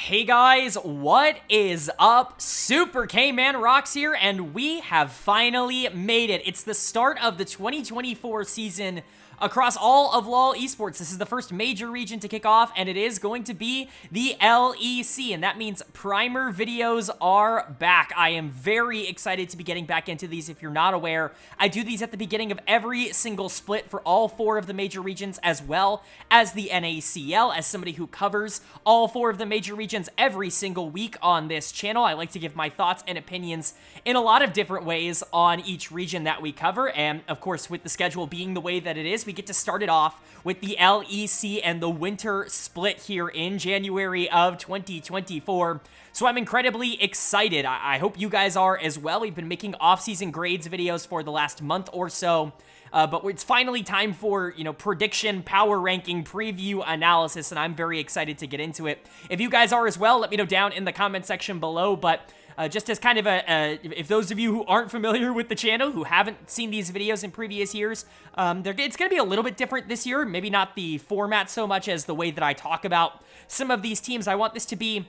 Hey guys, what is up? Super K-Man Rocks here, and we have finally made it. It's the start of the 2024 season across all of LoL Esports. This is the first major region to kick off, and it is going to be the LEC, and that means primer videos are back. I am very excited to be getting back into these. If you're not aware, I do these at the beginning of every single split for all 4 of the major regions, as well as the NACL. As somebody who covers all 4 of the major regions every single week on this channel, I like to give my thoughts and opinions in a lot of different ways on each region that we cover, and of course, with the schedule being the way that it is, we get to start it off with the LEC and the winter split here in January of 2024. So I'm incredibly excited. I hope you guys are as well. We've been making off-season grades videos for the last month or so. But it's finally time for, prediction, power ranking, preview, analysis, and I'm very excited to get into it. If you guys are as well, let me know down in the comment section below, but just as kind of if those of you who aren't familiar with the channel, who haven't seen these videos in previous years, it's going to be a little bit different this year. Maybe not the format so much as the way that I talk about some of these teams. I want this to be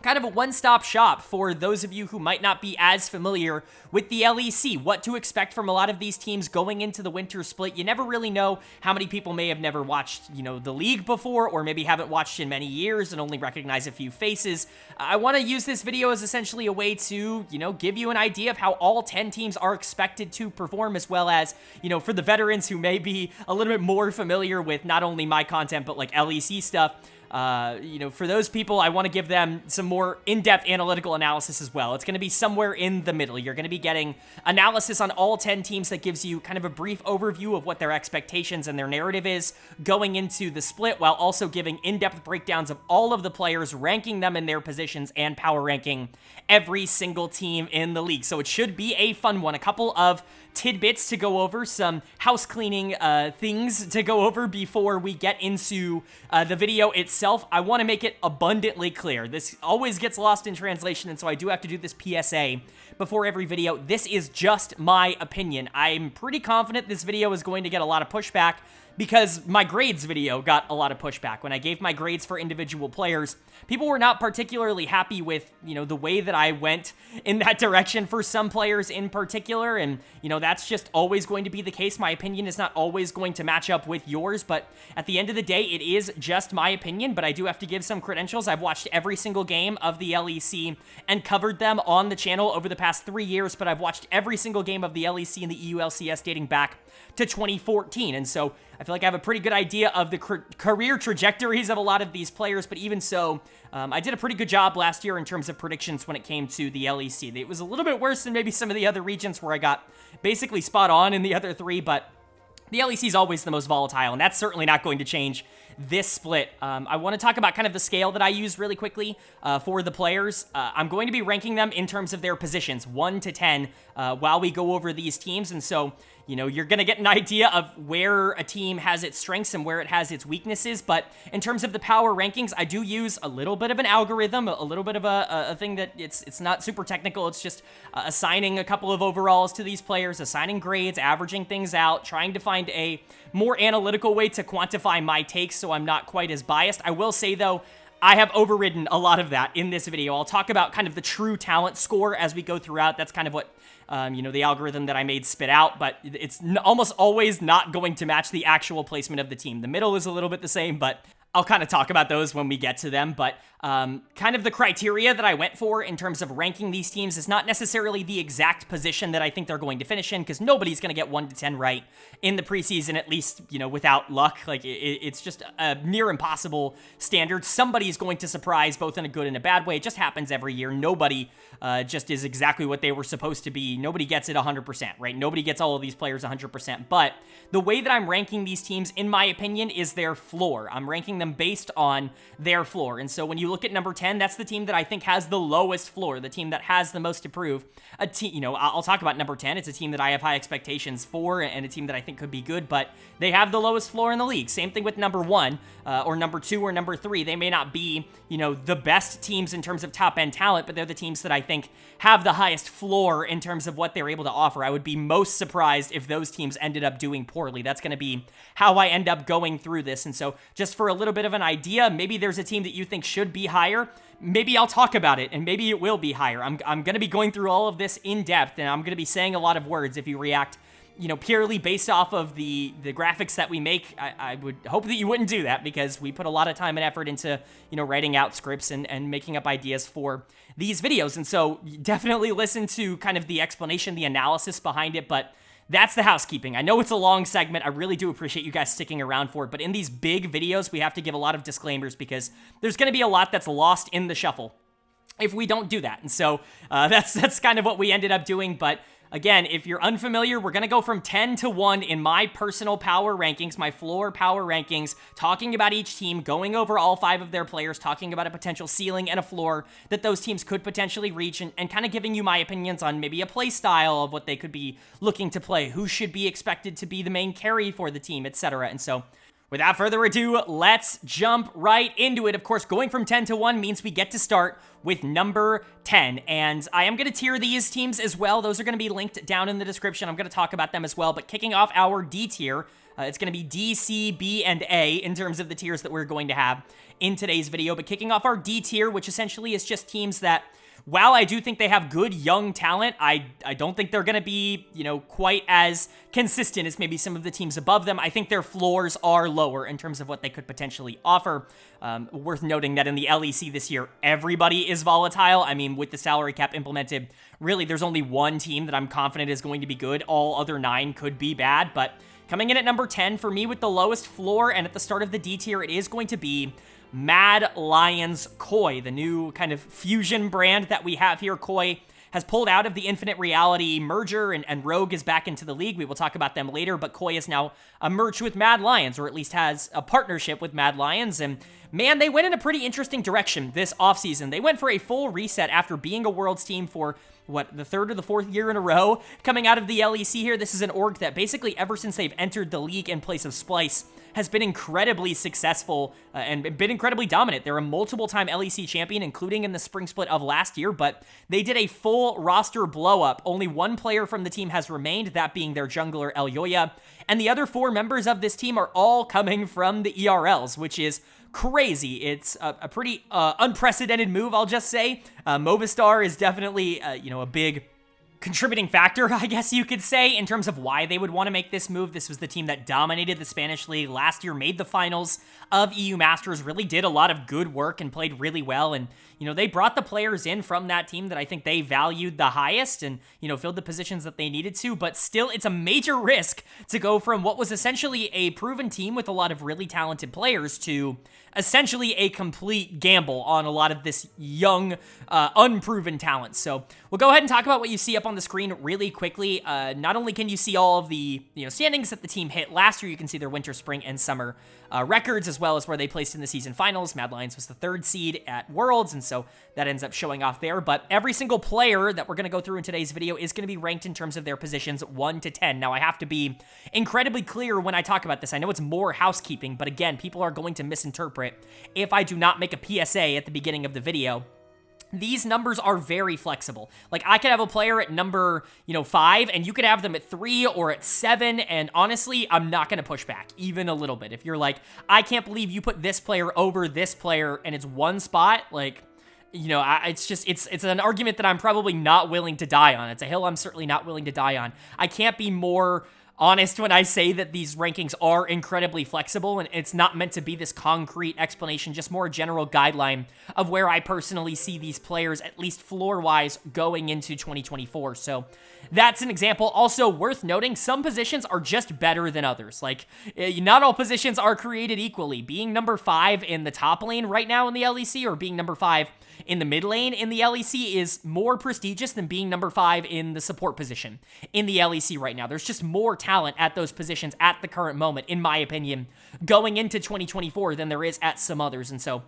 kind of a one-stop shop for those of you who might not be as familiar with the LEC, what to expect from a lot of these teams going into the winter split. You never really know how many people may have never watched, the league before, or maybe haven't watched in many years and only recognize a few faces. I want to use this video as essentially a way to, give you an idea of how all 10 teams are expected to perform, as well as, for the veterans who may be a little bit more familiar with not only my content, but like LEC stuff. For those people, I want to give them some more in-depth analytical analysis as well. It's going to be somewhere in the middle. You're going to be getting analysis on all 10 teams that gives you kind of a brief overview of what their expectations and their narrative is going into the split, while also giving in-depth breakdowns of all of the players, ranking them in their positions, and power ranking every single team in the league. So it should be a fun one. A couple of tidbits to go over, some house cleaning things to go over before we get into the video itself. I want to make it abundantly clear. This always gets lost in translation, and so I do have to do this PSA before every video. This is just my opinion. I'm pretty confident this video is going to get a lot of pushback, because my grades video got a lot of pushback. When I gave my grades for individual players, people were not particularly happy with, the way that I went in that direction for some players in particular, and, that's just always going to be the case. My opinion is not always going to match up with yours, but at the end of the day, it is just my opinion, but I do have to give some credentials. I've watched every single game of the LEC and covered them on the channel over the past 3 years, but I've watched every single game of the LEC and the EULCS dating back to 2014, and so I feel like I have a pretty good idea of the career trajectories of a lot of these players, but even so, I did a pretty good job last year in terms of predictions when it came to the LEC. It was a little bit worse than maybe some of the other regions where I got basically spot on in the other 3, but the LEC is always the most volatile, and that's certainly not going to change this split. I want to talk about kind of the scale that I use really quickly for the players. I'm going to be ranking them in terms of their positions, 1 to 10, while we go over these teams, and so you're going to get an idea of where a team has its strengths and where it has its weaknesses, but in terms of the power rankings, I do use a little bit of an algorithm, a little bit of a thing that it's not super technical. It's just assigning a couple of overalls to these players, assigning grades, averaging things out, trying to find a more analytical way to quantify my takes so I'm not quite as biased. I will say, though, I have overridden a lot of that in this video. I'll talk about kind of the true talent score as we go throughout. That's kind of what, the algorithm that I made spit out, but it's almost always not going to match the actual placement of the team. The middle is a little bit the same, but I'll kind of talk about those when we get to them, but kind of the criteria that I went for in terms of ranking these teams is not necessarily the exact position that I think they're going to finish in, because nobody's going to get 1 to 10 right in the preseason, at least, without luck. Like, it's just a near impossible standard. Somebody's going to surprise, both in a good and a bad way. It just happens every year. Nobody just is exactly what they were supposed to be. Nobody gets it 100%, right? Nobody gets all of these players 100%, but the way that I'm ranking these teams, in my opinion, is their floor. I'm ranking them based on their floor, and so when you look at number 10, that's the team that I think has the lowest floor, the team that has the most to prove. A team, I'll talk about number 10. It's a team that I have high expectations for, and a team that I think could be good, but they have the lowest floor in the league. Same thing with number 1, or number 2, or number 3. They may not be, the best teams in terms of top-end talent, but they're the teams that I think have the highest floor in terms of what they're able to offer. I would be most surprised if those teams ended up doing poorly. That's going to be how I end up going through this, and so just for a little little bit of an idea. Maybe there's a team that you think should be higher. Maybe I'll talk about it, and maybe it will be higher. I'm going to be going through all of this in depth, and I'm going to be saying a lot of words if you react, purely based off of the graphics that we make. I would hope that you wouldn't do that, because we put a lot of time and effort into, writing out scripts and making up ideas for these videos. And so definitely listen to kind of the explanation, the analysis behind it, but that's the housekeeping. I know it's a long segment. I really do appreciate you guys sticking around for it, but in these big videos, we have to give a lot of disclaimers because there's going to be a lot that's lost in the shuffle if we don't do that. And so that's kind of what we ended up doing. But again, if you're unfamiliar, we're going to go from 10 to 1 in my personal power rankings, my floor power rankings, talking about each team, going over all 5 of their players, talking about a potential ceiling and a floor that those teams could potentially reach, and kind of giving you my opinions on maybe a play style of what they could be looking to play, who should be expected to be the main carry for the team, etc. And so without further ado, let's jump right into it. Of course, going from 10 to 1 means we get to start with number 10. And I am going to tier these teams as well. Those are going to be linked down in the description. I'm going to talk about them as well. But kicking off our D tier, it's going to be D, C, B, and A in terms of the tiers that we're going to have in today's video. But kicking off our D tier, which essentially is just teams that, while I do think they have good young talent, I don't think they're going to be, quite as consistent as maybe some of the teams above them. I think their floors are lower in terms of what they could potentially offer. Worth noting that in the LEC this year, everybody is volatile. I mean, with the salary cap implemented, really, there's only one team that I'm confident is going to be good. All other 9 could be bad, but coming in at number 10 for me with the lowest floor and at the start of the D tier, it is going to be Mad Lions Koi, the new kind of fusion brand that we have here. Koi has pulled out of the Infinite Reality merger, and Rogue is back into the league. We will talk about them later, but Koi is now merged with Mad Lions, or at least has a partnership with Mad Lions, and man, they went in a pretty interesting direction this offseason. They went for a full reset after being a Worlds team for, the 3rd or the 4th year in a row coming out of the LEC here. This is an org that basically ever since they've entered the league in place of Splice has been incredibly successful and been incredibly dominant. They're a multiple-time LEC champion, including in the spring split of last year, but they did a full roster blow-up. Only 1 player from the team has remained, that being their jungler, El Yoya, and the other 4 members of this team are all coming from the ERLs, which is crazy. It's a pretty unprecedented move, I'll just say. Movistar is definitely, a big contributing factor, I guess you could say, in terms of why they would want to make this move. This was the team that dominated the Spanish League last year, made the finals of EU Masters, really did a lot of good work and played really well. And, they brought the players in from that team that I think they valued the highest and, filled the positions that they needed to. But still, it's a major risk to go from what was essentially a proven team with a lot of really talented players to essentially a complete gamble on a lot of this young, unproven talent. So we'll go ahead and talk about what you see up on the screen really quickly. Not only can you see all of the standings that the team hit last year, you can see their winter, spring, and summer records, as well as where they placed in the season finals. Mad Lions was the 3rd seed at Worlds, and so that ends up showing off there. But every single player that we're going to go through in today's video is going to be ranked in terms of their positions 1 to 10. Now, I have to be incredibly clear when I talk about this. I know it's more housekeeping, but again, people are going to misinterpret if I do not make a PSA at the beginning of the video. These numbers are very flexible. Like, I could have a player at number, 5, and you could have them at 3 or at 7, and honestly, I'm not going to push back even a little bit. If you're like, I can't believe you put this player over this player, and it's 1 spot, like, it's an argument that I'm probably not willing to die on. It's a hill I'm certainly not willing to die on. I can't be more honest when I say that these rankings are incredibly flexible, and it's not meant to be this concrete explanation, just more a general guideline of where I personally see these players, at least floor-wise, going into 2024. So that's an example. Also worth noting, some positions are just better than others. Like, not all positions are created equally. Being number 5 in the top lane right now in the LEC, or being number 5 in the mid lane in the LEC, is more prestigious than being number 5 in the support position in the LEC right now. There's just more talent at those positions at the current moment, in my opinion, going into 2024 than there is at some others. And so,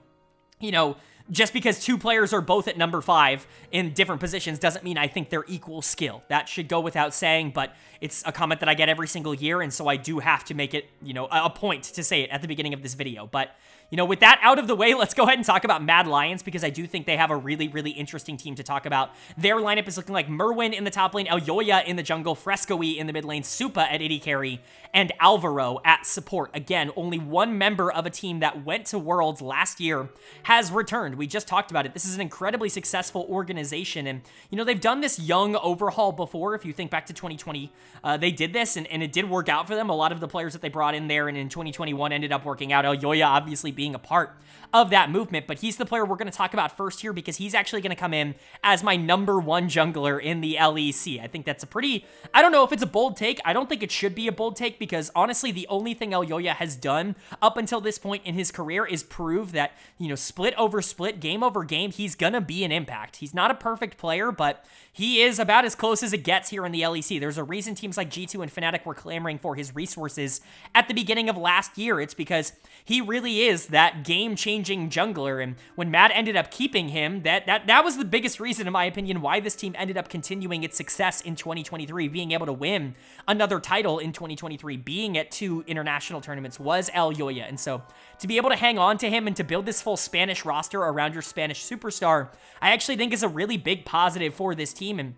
just because 2 players are both at number 5 in different positions doesn't mean I think they're equal skill. That should go without saying, but it's a comment that I get every single year, and so I do have to make it, a point to say it at the beginning of this video. But, you know, with that out of the way, let's go ahead and talk about Mad Lions, because I do think they have a really, really interesting team to talk about. Their lineup is looking like Merwin in the top lane, Elyoya in the jungle, Frescoe in the mid lane, Supa at AD carry, and Alvaro at support. Again, only one member of a team that went to Worlds last year has returned. We just talked about it. This is an incredibly successful organization, and, you know, they've done this young overhaul before. If you think back to 2020, they did this, and it did work out for them. A lot of the players that they brought in there and in 2021 ended up working out. Elyoya obviously being a part of that movement, but he's the player we're going to talk about first here, because he's actually going to come in as my #1 jungler in the LEC. I think that's a pretty, I don't know if it's a bold take. I don't think it should be a bold take, because honestly, the only thing Elyoya has done up until this point in his career is prove that, you know, split over split, game over game, he's going to be an impact. He's not a perfect player, but he is about as close as it gets here in the LEC. There's a reason teams like G2 and Fnatic were clamoring for his resources at the beginning of last year. It's because he really is that game-changing jungler, and when Mad ended up keeping him, that was the biggest reason, in my opinion, why this team ended up continuing its success in 2023, being able to win another title in 2023, being at 2 international tournaments, was Elyoya. And so to be able to hang on to him and to build this full Spanish roster around your Spanish superstar, I actually think is a really big positive for this team. And,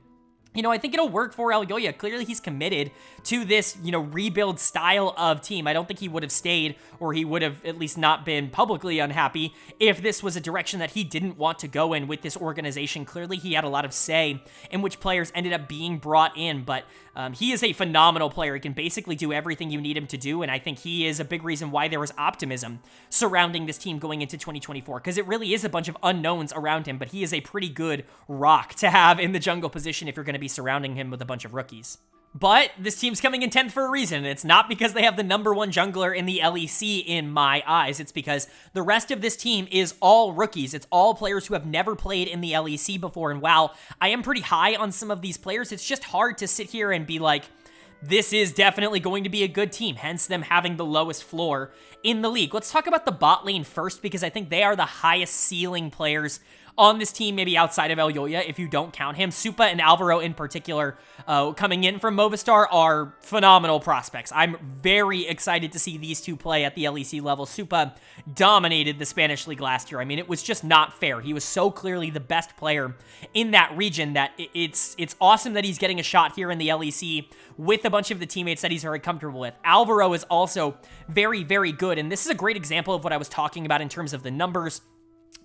you know, I think it'll work for Elyoya. Clearly, he's committed to this, you know, rebuild style of team. I don't think he would have stayed, or he would have at least not been publicly unhappy, if this was a direction that he didn't want to go in with this organization. Clearly, he had a lot of say in which players ended up being brought in, but he is a phenomenal player. He can basically do everything you need him to do, and I think he is a big reason why there was optimism surrounding this team going into 2024, because it really is a bunch of unknowns around him, but he is a pretty good rock to have in the jungle position if you're going to be surrounding him with a bunch of rookies. But this team's coming in 10th for a reason, and it's not because they have the #1 jungler in the LEC in my eyes. It's because the rest of this team is all rookies. It's all players who have never played in the LEC before, and while I am pretty high on some of these players, it's just hard to sit here and be like, this is definitely going to be a good team, hence them having the lowest floor in the league. Let's talk about the bot lane first, because I think they are the highest ceiling players on this team, maybe outside of Elyoya, if you don't count him. Supa and Alvaro in particular, coming in from Movistar, are phenomenal prospects. I'm very excited to see these two play at the LEC level. Supa dominated the Spanish League last year. I mean, it was just not fair. He was so clearly the best player in that region that it's awesome that he's getting a shot here in the LEC with a bunch of the teammates that he's very comfortable with. Alvaro is also very, very good, and this is a great example of what I was talking about in terms of the numbers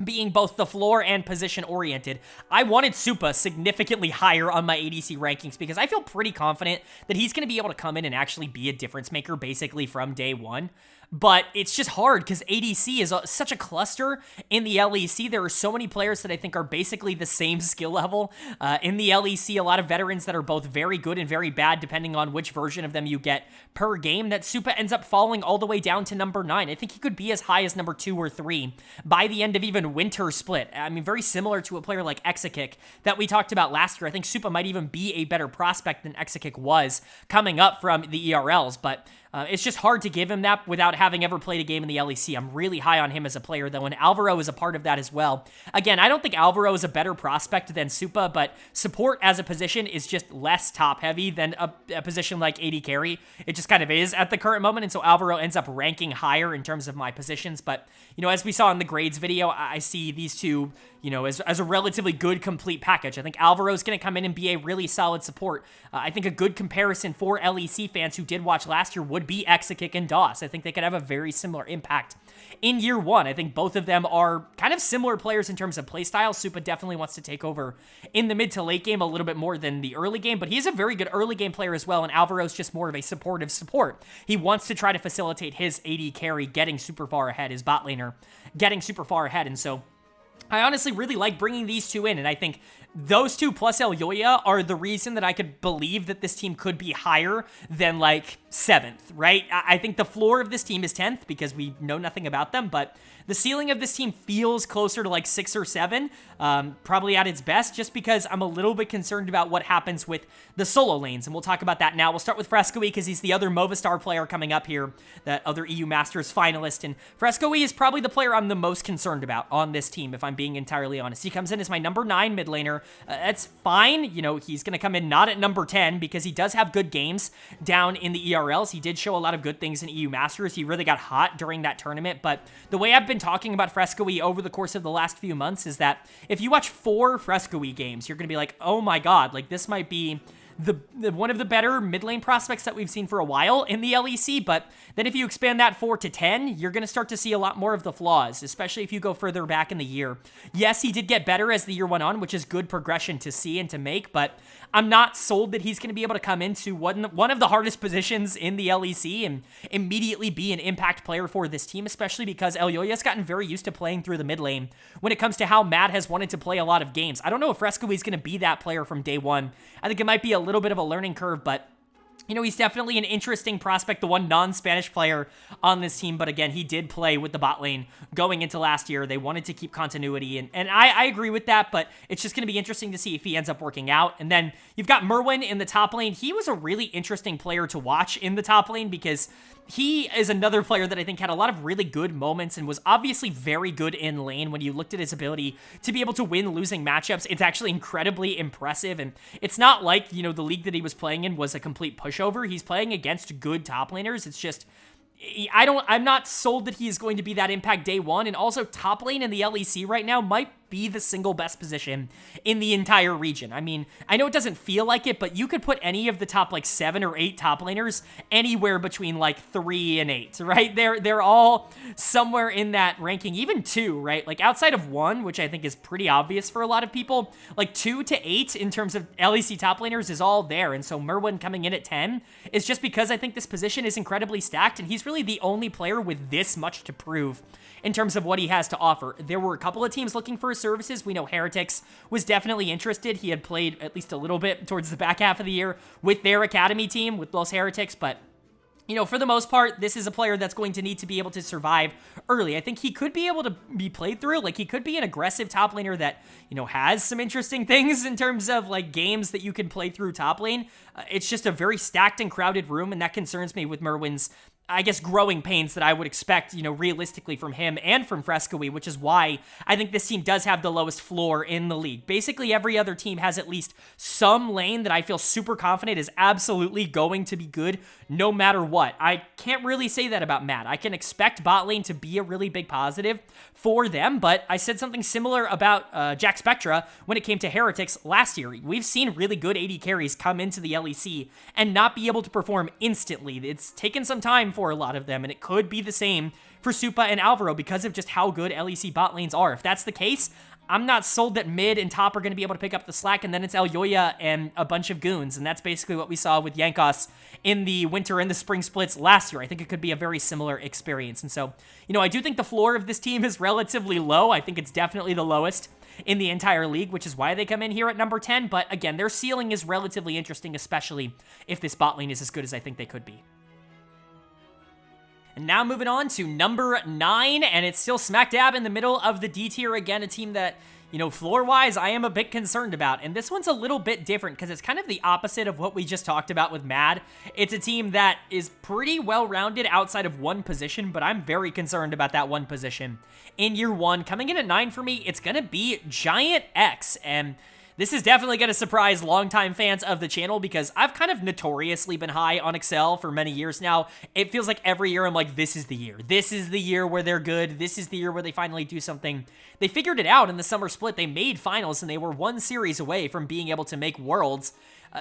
being both the floor and position oriented. I wanted Supa significantly higher on my ADC rankings, because I feel pretty confident that he's going to be able to come in and actually be a difference maker basically from day one. But it's just hard, because ADC is such a cluster in the LEC. There are so many players that I think are basically the same skill level in the LEC. A lot of veterans that are both very good and very bad, depending on which version of them you get per game, that Supa ends up falling all the way down to #9. I think he could be as high as #2 or 3 by the end of even Winter Split. I mean, very similar to a player like Exakick that we talked about last year. I think Supa might even be a better prospect than Exakick was coming up from the ERLs, but it's just hard to give him that without having ever played a game in the LEC. I'm really high on him as a player, though, and Alvaro is a part of that as well. Again, I don't think Alvaro is a better prospect than Supa, but support as a position is just less top-heavy than a position like AD carry. It just kind of is at the current moment, and so Alvaro ends up ranking higher in terms of my positions. But, you know, as we saw in the grades video, I see these two, you know, as a relatively good complete package. I think Alvaro's going to come in and be a really solid support. I think a good comparison for LEC fans who did watch last year would be Exakick and DOS. I think they could have a very similar impact in year one. I think both of them are kind of similar players in terms of playstyle. Supa definitely wants to take over in the mid to late game a little bit more than the early game, but he's a very good early game player as well, and Alvaro's just more of a supportive support. He wants to try to facilitate his AD carry getting super far ahead, his bot laner getting super far ahead, and so I honestly really like bringing these two in, and I think those two plus Elyoya are the reason that I could believe that this team could be higher than, like, 7th, right? I think the floor of this team is 10th because we know nothing about them, but the ceiling of this team feels closer to, like, 6 or 7, probably at its best, just because I'm a little bit concerned about what happens with the solo lanes, and we'll talk about that now. We'll start with Frescoe because he's the other Movistar player coming up here, that other EU Masters finalist, and Frescoe is probably the player I'm the most concerned about on this team, if I'm being entirely honest. He comes in as my number 9 mid laner. That's fine. You know, he's going to come in not at number 10 because he does have good games down in the ERLs. He did show a lot of good things in EU Masters. He really got hot during that tournament, but the way I've been talking about Frescoe over the course of the last few months is that if you watch 4 Frescoe games, you're going to be like, oh my god, like this might be one of the better mid lane prospects that we've seen for a while in the LEC, but then if you expand that 4 to 10, you're going to start to see a lot more of the flaws, especially if you go further back in the year. Yes, he did get better as the year went on, which is good progression to see and to make, but I'm not sold that he's going to be able to come into one of the hardest positions in the LEC and immediately be an impact player for this team, especially because Elyoya's gotten very used to playing through the mid lane when it comes to how Matt has wanted to play a lot of games. I don't know if Frescoe is going to be that player from day one. I think it might be a little bit of a learning curve, but you know, he's definitely an interesting prospect, the one non-Spanish player on this team. But again, he did play with the bot lane going into last year. They wanted to keep continuity, and I agree with that, but it's just going to be interesting to see if he ends up working out. And then you've got Merwin in the top lane. He was a really interesting player to watch in the top lane because he is another player that I think had a lot of really good moments and was obviously very good in lane. When you looked at his ability to be able to win losing matchups, it's actually incredibly impressive. And it's not like, you know, the league that he was playing in was a complete pushover. He's playing against good top laners. It's just, I'm not sold that he is going to be that impact day one. And also top lane in the LEC right now might be the single best position in the entire region. I mean, I know it doesn't feel like it, but you could put any of the top like 7 or 8 top laners anywhere between like 3 and 8, right? They're all somewhere in that ranking, even 2, right? Like outside of 1, which I think is pretty obvious for a lot of people, like 2 to 8 in terms of LEC top laners is all there. And so Merwin coming in at 10 is just because I think this position is incredibly stacked, and he's really the only player with this much to prove in terms of what he has to offer. There were a couple of teams looking for his services. We know Heretics was definitely interested. He had played at least a little bit towards the back half of the year with their academy team, with Los Heretics, but you know, for the most part, this is a player that's going to need to be able to survive early. I think he could be able to be played through. Like, he could be an aggressive top laner that, you know, has some interesting things in terms of, like, games that you can play through top lane. It's just a very stacked and crowded room, and that concerns me with Merwin's, I guess, growing pains that I would expect, you know, realistically from him and from Frescoe, which is why I think this team does have the lowest floor in the league. Basically, every other team has at least some lane that I feel super confident is absolutely going to be good no matter what. I can't really say that about Matt. I can expect bot lane to be a really big positive for them, but I said something similar about Jack Spectra when it came to Heretics last year. We've seen really good AD carries come into the LEC and not be able to perform instantly. It's taken some time for a lot of them, and it could be the same for Supa and Alvaro because of just how good LEC bot lanes are. If that's the case, I'm not sold that mid and top are going to be able to pick up the slack, and then it's Elyoya and a bunch of goons, and that's basically what we saw with GIANTX in the winter and the spring splits last year. I think it could be a very similar experience, and so, you know, I do think the floor of this team is relatively low. I think it's definitely the lowest in the entire league, which is why they come in here at number 10, but again, their ceiling is relatively interesting, especially if this bot lane is as good as I think they could be. And now moving on to number 9, and it's still smack dab in the middle of the D tier. Again, a team that, you know, floor-wise, I am a bit concerned about. And this one's a little bit different because it's kind of the opposite of what we just talked about with Mad. It's a team that is pretty well-rounded outside of one position, but I'm very concerned about that one position. In year 1, coming in at 9 for me, it's going to be GIANTX, and this is definitely going to surprise longtime fans of the channel because I've kind of notoriously been high on Excel for many years now. It feels like every year I'm like, this is the year. This is the year where they're good. This is the year where they finally do something. They figured it out in the summer split. They made finals, and they were 1 series away from being able to make Worlds.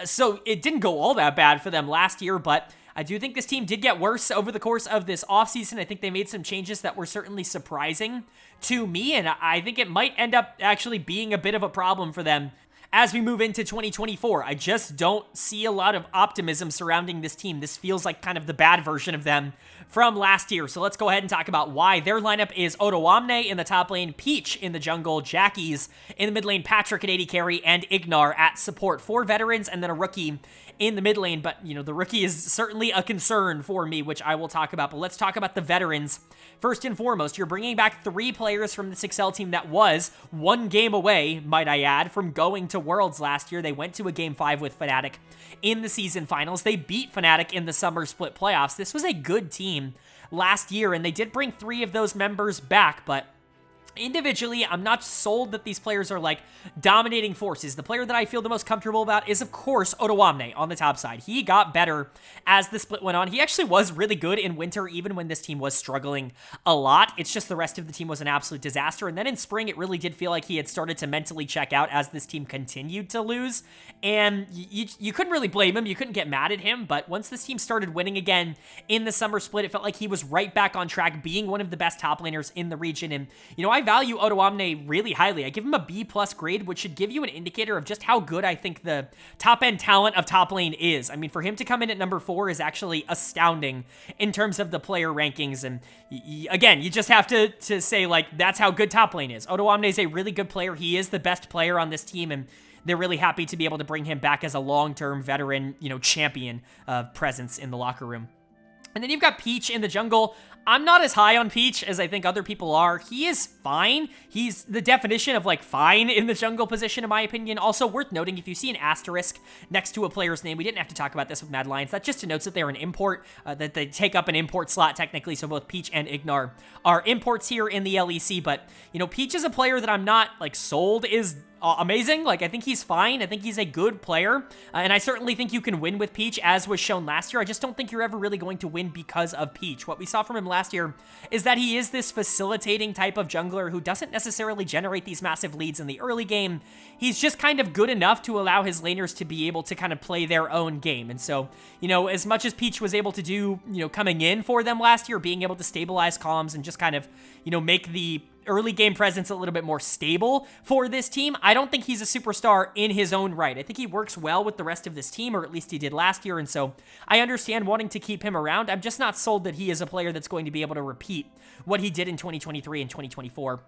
So it didn't go all that bad for them last year, but I do think this team did get worse over the course of this offseason. I think they made some changes that were certainly surprising to me, and I think it might end up actually being a bit of a problem for them as we move into 2024. I just don't see a lot of optimism surrounding this team. This feels like kind of the bad version of them from last year. So let's go ahead and talk about why. Their lineup is Otoamne in the top lane, Peach in the jungle, Jackies in the mid lane, Patrick at AD carry, and Ignar at support. 4 veterans and then a rookie in the mid lane, but, you know, the rookie is certainly a concern for me, which I will talk about. But let's talk about the veterans. First and foremost, you're bringing back 3 players from this Excel team that was 1 game away, might I add, from going to Worlds last year. They went to a Game 5 with Fnatic in the season finals. They beat Fnatic in the summer split playoffs. This was a good team last year, and they did bring 3 of those members back, but Individually, I'm not sold that these players are like dominating forces. The player that I feel the most comfortable about is, of course, Otoamne on the top side. He got better as the split went on. He actually was really good in winter, even when this team was struggling a lot. It's just the rest of the team was an absolute disaster. And then in spring, it really did feel like he had started to mentally check out as this team continued to lose. And you couldn't really blame him. You couldn't get mad at him. But once this team started winning again in the summer split, it felt like he was right back on track, being one of the best top laners in the region. And, you know, I value Otoamne really highly. I give him a B+ grade, which should give you an indicator of just how good I think the top-end talent of top lane is. I mean, for him to come in at number 4 is actually astounding in terms of the player rankings. And again, you just have to say, like, that's how good top lane is. Otoamne is a really good player. He is the best player on this team, and they're really happy to be able to bring him back as a long-term veteran, you know, champion presence in the locker room. And then you've got Peach in the jungle. I'm not as high on Peach as I think other people are. He is fine. He's the definition of, like, fine in the jungle position, in my opinion. Also, worth noting, if you see an asterisk next to a player's name, we didn't have to talk about this with Mad Lions. That just denotes that they're an import, that they take up an import slot, technically. So both Peach and Ignar are imports here in the LEC. But, you know, Peach is a player that I'm not, like, sold is amazing. Like, I think he's fine. I think he's a good player. And I certainly think you can win with Peach, as was shown last year. I just don't think you're ever really going to win because of Peach. What we saw from him last year is that he is this facilitating type of jungler who doesn't necessarily generate these massive leads in the early game. He's just kind of good enough to allow his laners to be able to kind of play their own game. And so, you know, as much as Peach was able to do, you know, coming in for them last year, being able to stabilize comms and just kind of, you know, make the early game presence a little bit more stable for this team, I don't think he's a superstar in his own right. I think he works well with the rest of this team, or at least he did last year, and so I understand wanting to keep him around. I'm just not sold that he is a player that's going to be able to repeat what he did in 2023 and 2024.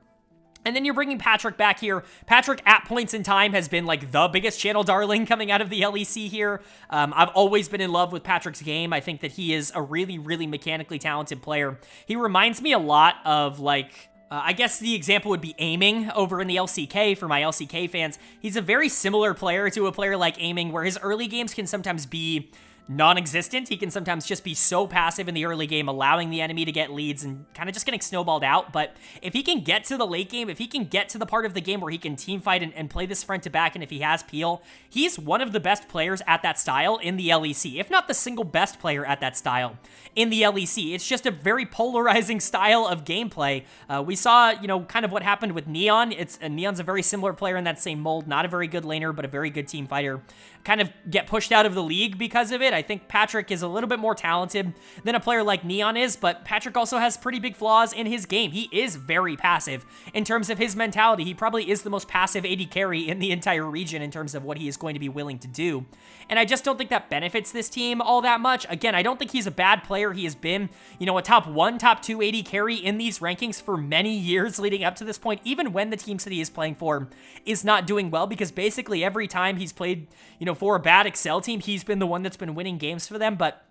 And then you're bringing Patrick back here. Patrick, at points in time, has been like the biggest channel darling coming out of the LEC here. I've always been in love with Patrick's game. I think that he is a really, really mechanically talented player. He reminds me a lot of, like, I guess the example would be Aiming over in the LCK for my LCK fans. He's a very similar player to a player like Aiming, where his early games can sometimes be non-existent. He can sometimes just be so passive in the early game, allowing the enemy to get leads and kind of just getting snowballed out. But if he can get to the late game, if he can get to the part of the game where he can team fight and play this front to back, and if he has peel, he's one of the best players at that style in the LEC, if not the single best player at that style in the LEC. It's just a very polarizing style of gameplay. We saw, you know, kind of what happened with Neon. Neon's a very similar player in that same mold, not a very good laner, but a very good team fighter. Kind of get pushed out of the league because of it. I think Patrick is a little bit more talented than a player like Neon is, but Patrick also has pretty big flaws in his game. He is very passive in terms of his mentality. He probably is the most passive AD carry in the entire region in terms of what he is going to be willing to do. And I just don't think that benefits this team all that much. Again, I don't think he's a bad player. He has been, you know, a top 1, top 2 AD carry in these rankings for many years leading up to this point, even when the teams that he is playing for is not doing well, because basically every time he's played, you know, for a bad Excel team, he's been the one that's been winning games for them. But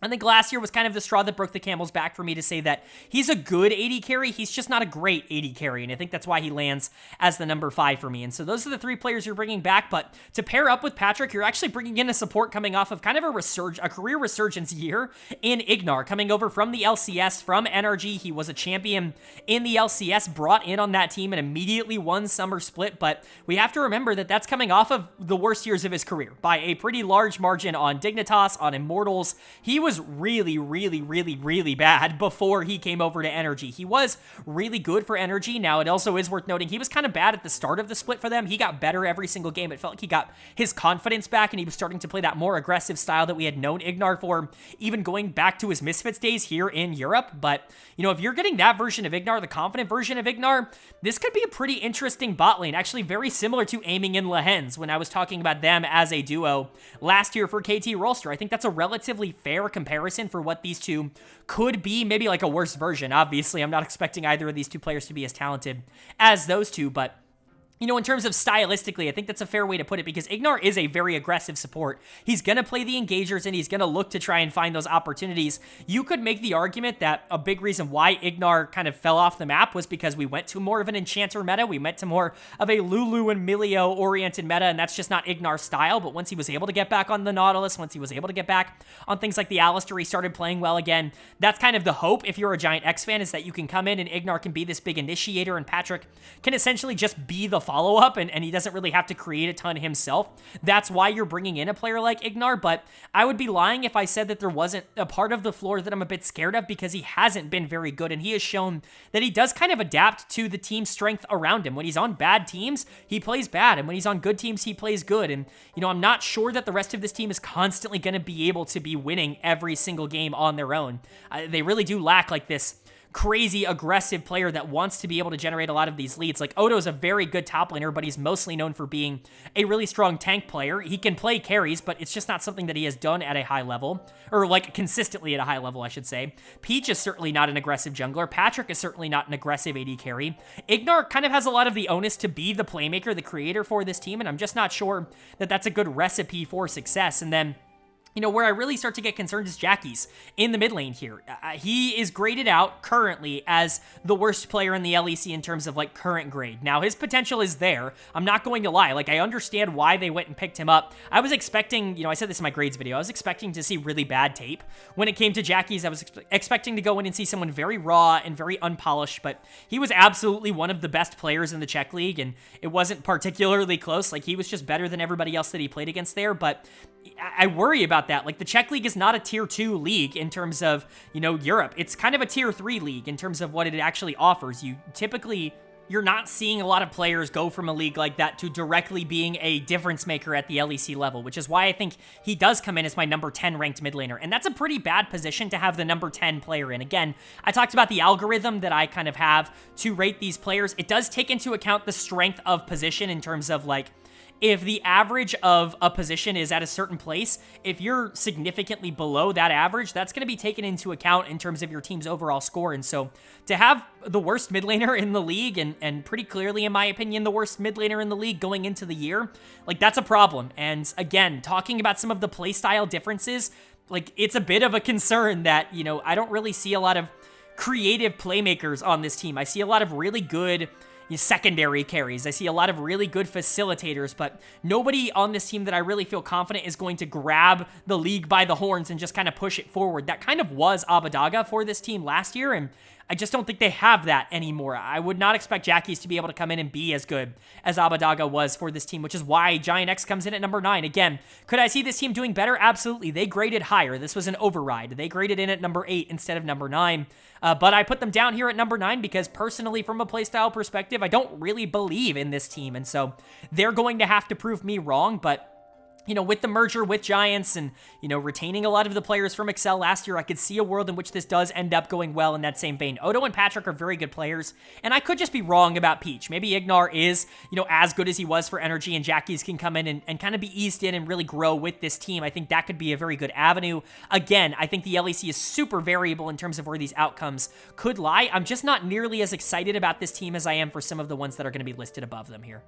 I think last year was kind of the straw that broke the camel's back for me to say that he's a good AD carry. He's just not a great AD carry, and I think that's why he lands as the number 5 for me. And so those are the 3 players you're bringing back, but to pair up with Patrick, you're actually bringing in a support coming off of kind of a career resurgence year in Ignar, coming over from the LCS, from NRG. He was a champion in the LCS, brought in on that team, and immediately won Summer Split, but we have to remember that that's coming off of the worst years of his career by a pretty large margin on Dignitas, on Immortals. He was really, really, really, really bad before he came over to Energy. He was really good for Energy. Now, it also is worth noting he was kind of bad at the start of the split for them. He got better every single game. It felt like he got his confidence back, and he was starting to play that more aggressive style that we had known Ignar for, even going back to his Misfits days here in Europe. But, you know, if you're getting that version of Ignar, the confident version of Ignar, this could be a pretty interesting bot lane. Actually, very similar to Aiming and Lehens when I was talking about them as a duo last year for KT Rolster. I think that's a relatively fair comparison for what these two could be, maybe like a worse version. Obviously, I'm not expecting either of these two players to be as talented as those two, but you know, in terms of stylistically, I think that's a fair way to put it because Ignar is a very aggressive support. He's going to play the engagers and he's going to look to try and find those opportunities. You could make the argument that a big reason why Ignar kind of fell off the map was because we went to more of an enchanter meta. We went to more of a Lulu and Milio oriented meta, and that's just not Ignar's style. But once he was able to get back on the Nautilus, once he was able to get back on things like the Alistar, he started playing well again. That's kind of the hope if you're a GIANTX fan, is that you can come in and Ignar can be this big initiator and Patrick can essentially just be the follow-up, and he doesn't really have to create a ton himself. That's why you're bringing in a player like Ignar, but I would be lying if I said that there wasn't a part of the floor that I'm a bit scared of, because he hasn't been very good, and he has shown that he does kind of adapt to the team strength around him. When he's on bad teams, he plays bad, and when he's on good teams, he plays good, and, you know, I'm not sure that the rest of this team is constantly going to be able to be winning every single game on their own. They really do lack, like, this crazy aggressive player that wants to be able to generate a lot of these leads. Like, Odo's a very good top laner, but he's mostly known for being a really strong tank player. He can play carries, but it's just not something that he has done at a high level, or like consistently at a high level, I should say. Peach is certainly not an aggressive jungler. Patrick is certainly not an aggressive AD carry. Ignar kind of has a lot of the onus to be the playmaker, the creator for this team, and I'm just not sure that that's a good recipe for success. And then, you know, where I really start to get concerned is Jackie's in the mid lane here. He is graded out currently as the worst player in the LEC in terms of, like, current grade. Now, his potential is there. I'm not going to lie. Like, I understand why they went and picked him up. I was expecting, you know, I said this in my grades video, I was expecting to see really bad tape. When it came to Jackie's, I was expecting to go in and see someone very raw and very unpolished, but he was absolutely one of the best players in the Czech League, and it wasn't particularly close. Like, he was just better than everybody else that he played against there, but I worry about that. Like, the Czech League is not a tier 2 league in terms of, you know, Europe. It's kind of a tier 3 league in terms of what it actually offers. You're not seeing a lot of players go from a league like that to directly being a difference maker at the LEC level, which is why I think he does come in as my number 10 ranked mid laner. And that's a pretty bad position to have the number 10 player in. Again, I talked about the algorithm that I kind of have to rate these players. It does take into account the strength of position in terms of, like, if the average of a position is at a certain place, if you're significantly below that average, that's going to be taken into account in terms of your team's overall score. And so to have the worst mid laner in the league, and pretty clearly, in my opinion, the worst mid laner in the league going into the year, like, that's a problem. And again, talking about some of the playstyle differences, like, it's a bit of a concern that, you know, I don't really see a lot of creative playmakers on this team. I see a lot of really good secondary carries. I see a lot of really good facilitators, but nobody on this team that I really feel confident is going to grab the league by the horns and just kind of push it forward. That kind of was Abadaga for this team last year, and I just don't think they have that anymore. I would not expect Jackie's to be able to come in and be as good as Abadaga was for this team, which is why GIANTX comes in at number 9. Again, could I see this team doing better? Absolutely. They graded higher. This was an override. They graded in at number 8 instead of number 9. But I put them down here at number 9 because personally, from a playstyle perspective, I don't really believe in this team. And so they're going to have to prove me wrong, but you know, with the merger with Giants and, you know, retaining a lot of the players from Excel last year, I could see a world in which this does end up going well in that same vein. Odo and Patrick are very good players, and I could just be wrong about Peach. Maybe Ignar is, you know, as good as he was for Energy, and Jackie's can come in and kind of be eased in and really grow with this team. I think that could be a very good avenue. Again, I think the LEC is super variable in terms of where these outcomes could lie. I'm just not nearly as excited about this team as I am for some of the ones that are going to be listed above them here.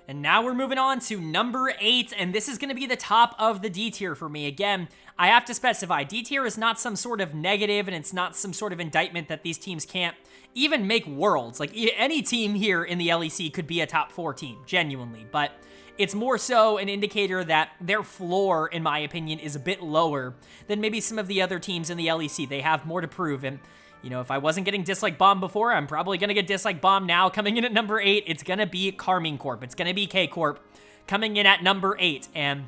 And now we're moving on to number 8, and this is going to be the top of the D tier for me. Again, I have to specify, D tier is not some sort of negative, and it's not some sort of indictment that these teams can't even make worlds. Like, any team here in the LEC could be a top 4 team, genuinely, but it's more so an indicator that their floor, in my opinion, is a bit lower than maybe some of the other teams in the LEC. They have more to prove, and you know, if I wasn't getting dislike bomb before, I'm probably going to get dislike bomb now. Coming in at number 8, it's going to be Karmine Corp. It's going to be K Corp coming in at number 8. And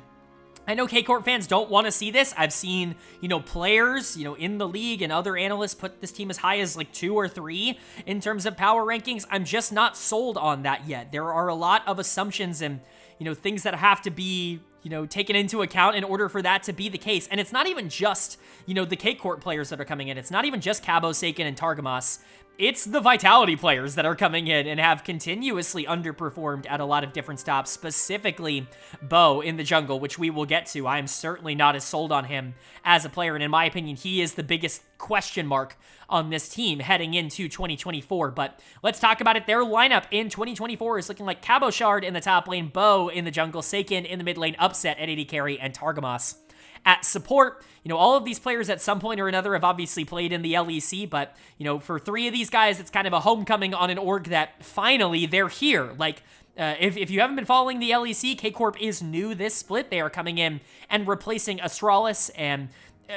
I know K Corp fans don't want to see this. I've seen, you know, players, you know, in the league and other analysts put this team as high as like 2 or 3 in terms of power rankings. I'm just not sold on that yet. There are a lot of assumptions and, you know, things that have to be, you know, taken into account in order for that to be the case. And it's not even just, you know, the K-Corp players that are coming in. It's not even just Cabo, Seiken, and Targamas. it's the Vitality players that are coming in and have continuously underperformed at a lot of different stops, specifically Bo in the jungle, which we will get to. I am certainly not as sold on him as a player, and in my opinion, he is the biggest question mark on this team heading into 2024. But let's talk about it. Their lineup in 2024 is looking like Cabochard in the top lane, Bo in the jungle, Seiken in the mid lane, Upset at AD carry, and Targamas at support. You know, all of these players at some point or another have obviously played in the LEC, but, you know, for 3 of these guys, it's kind of a homecoming on an org that finally they're here. Like, if you haven't been following the LEC, K-Corp is new this split. They are coming in and replacing Astralis, and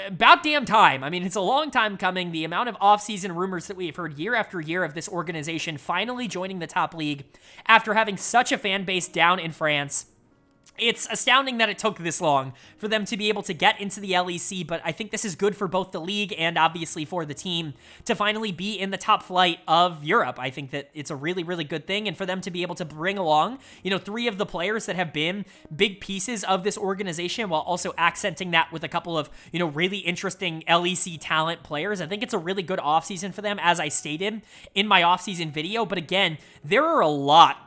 about damn time. I mean, it's a long time coming. The amount of off-season rumors that we've heard year after year of this organization finally joining the top league after having such a fan base down in France. It's astounding that it took this long for them to be able to get into the LEC, but I think this is good for both the league and obviously for the team to finally be in the top flight of Europe. I think that it's a really, really good thing, and for them to be able to bring along, you know, 3 of the players that have been big pieces of this organization while also accenting that with a couple of, you know, really interesting LEC talent players. I think it's a really good offseason for them, as I stated in my offseason video, but again, there are a lot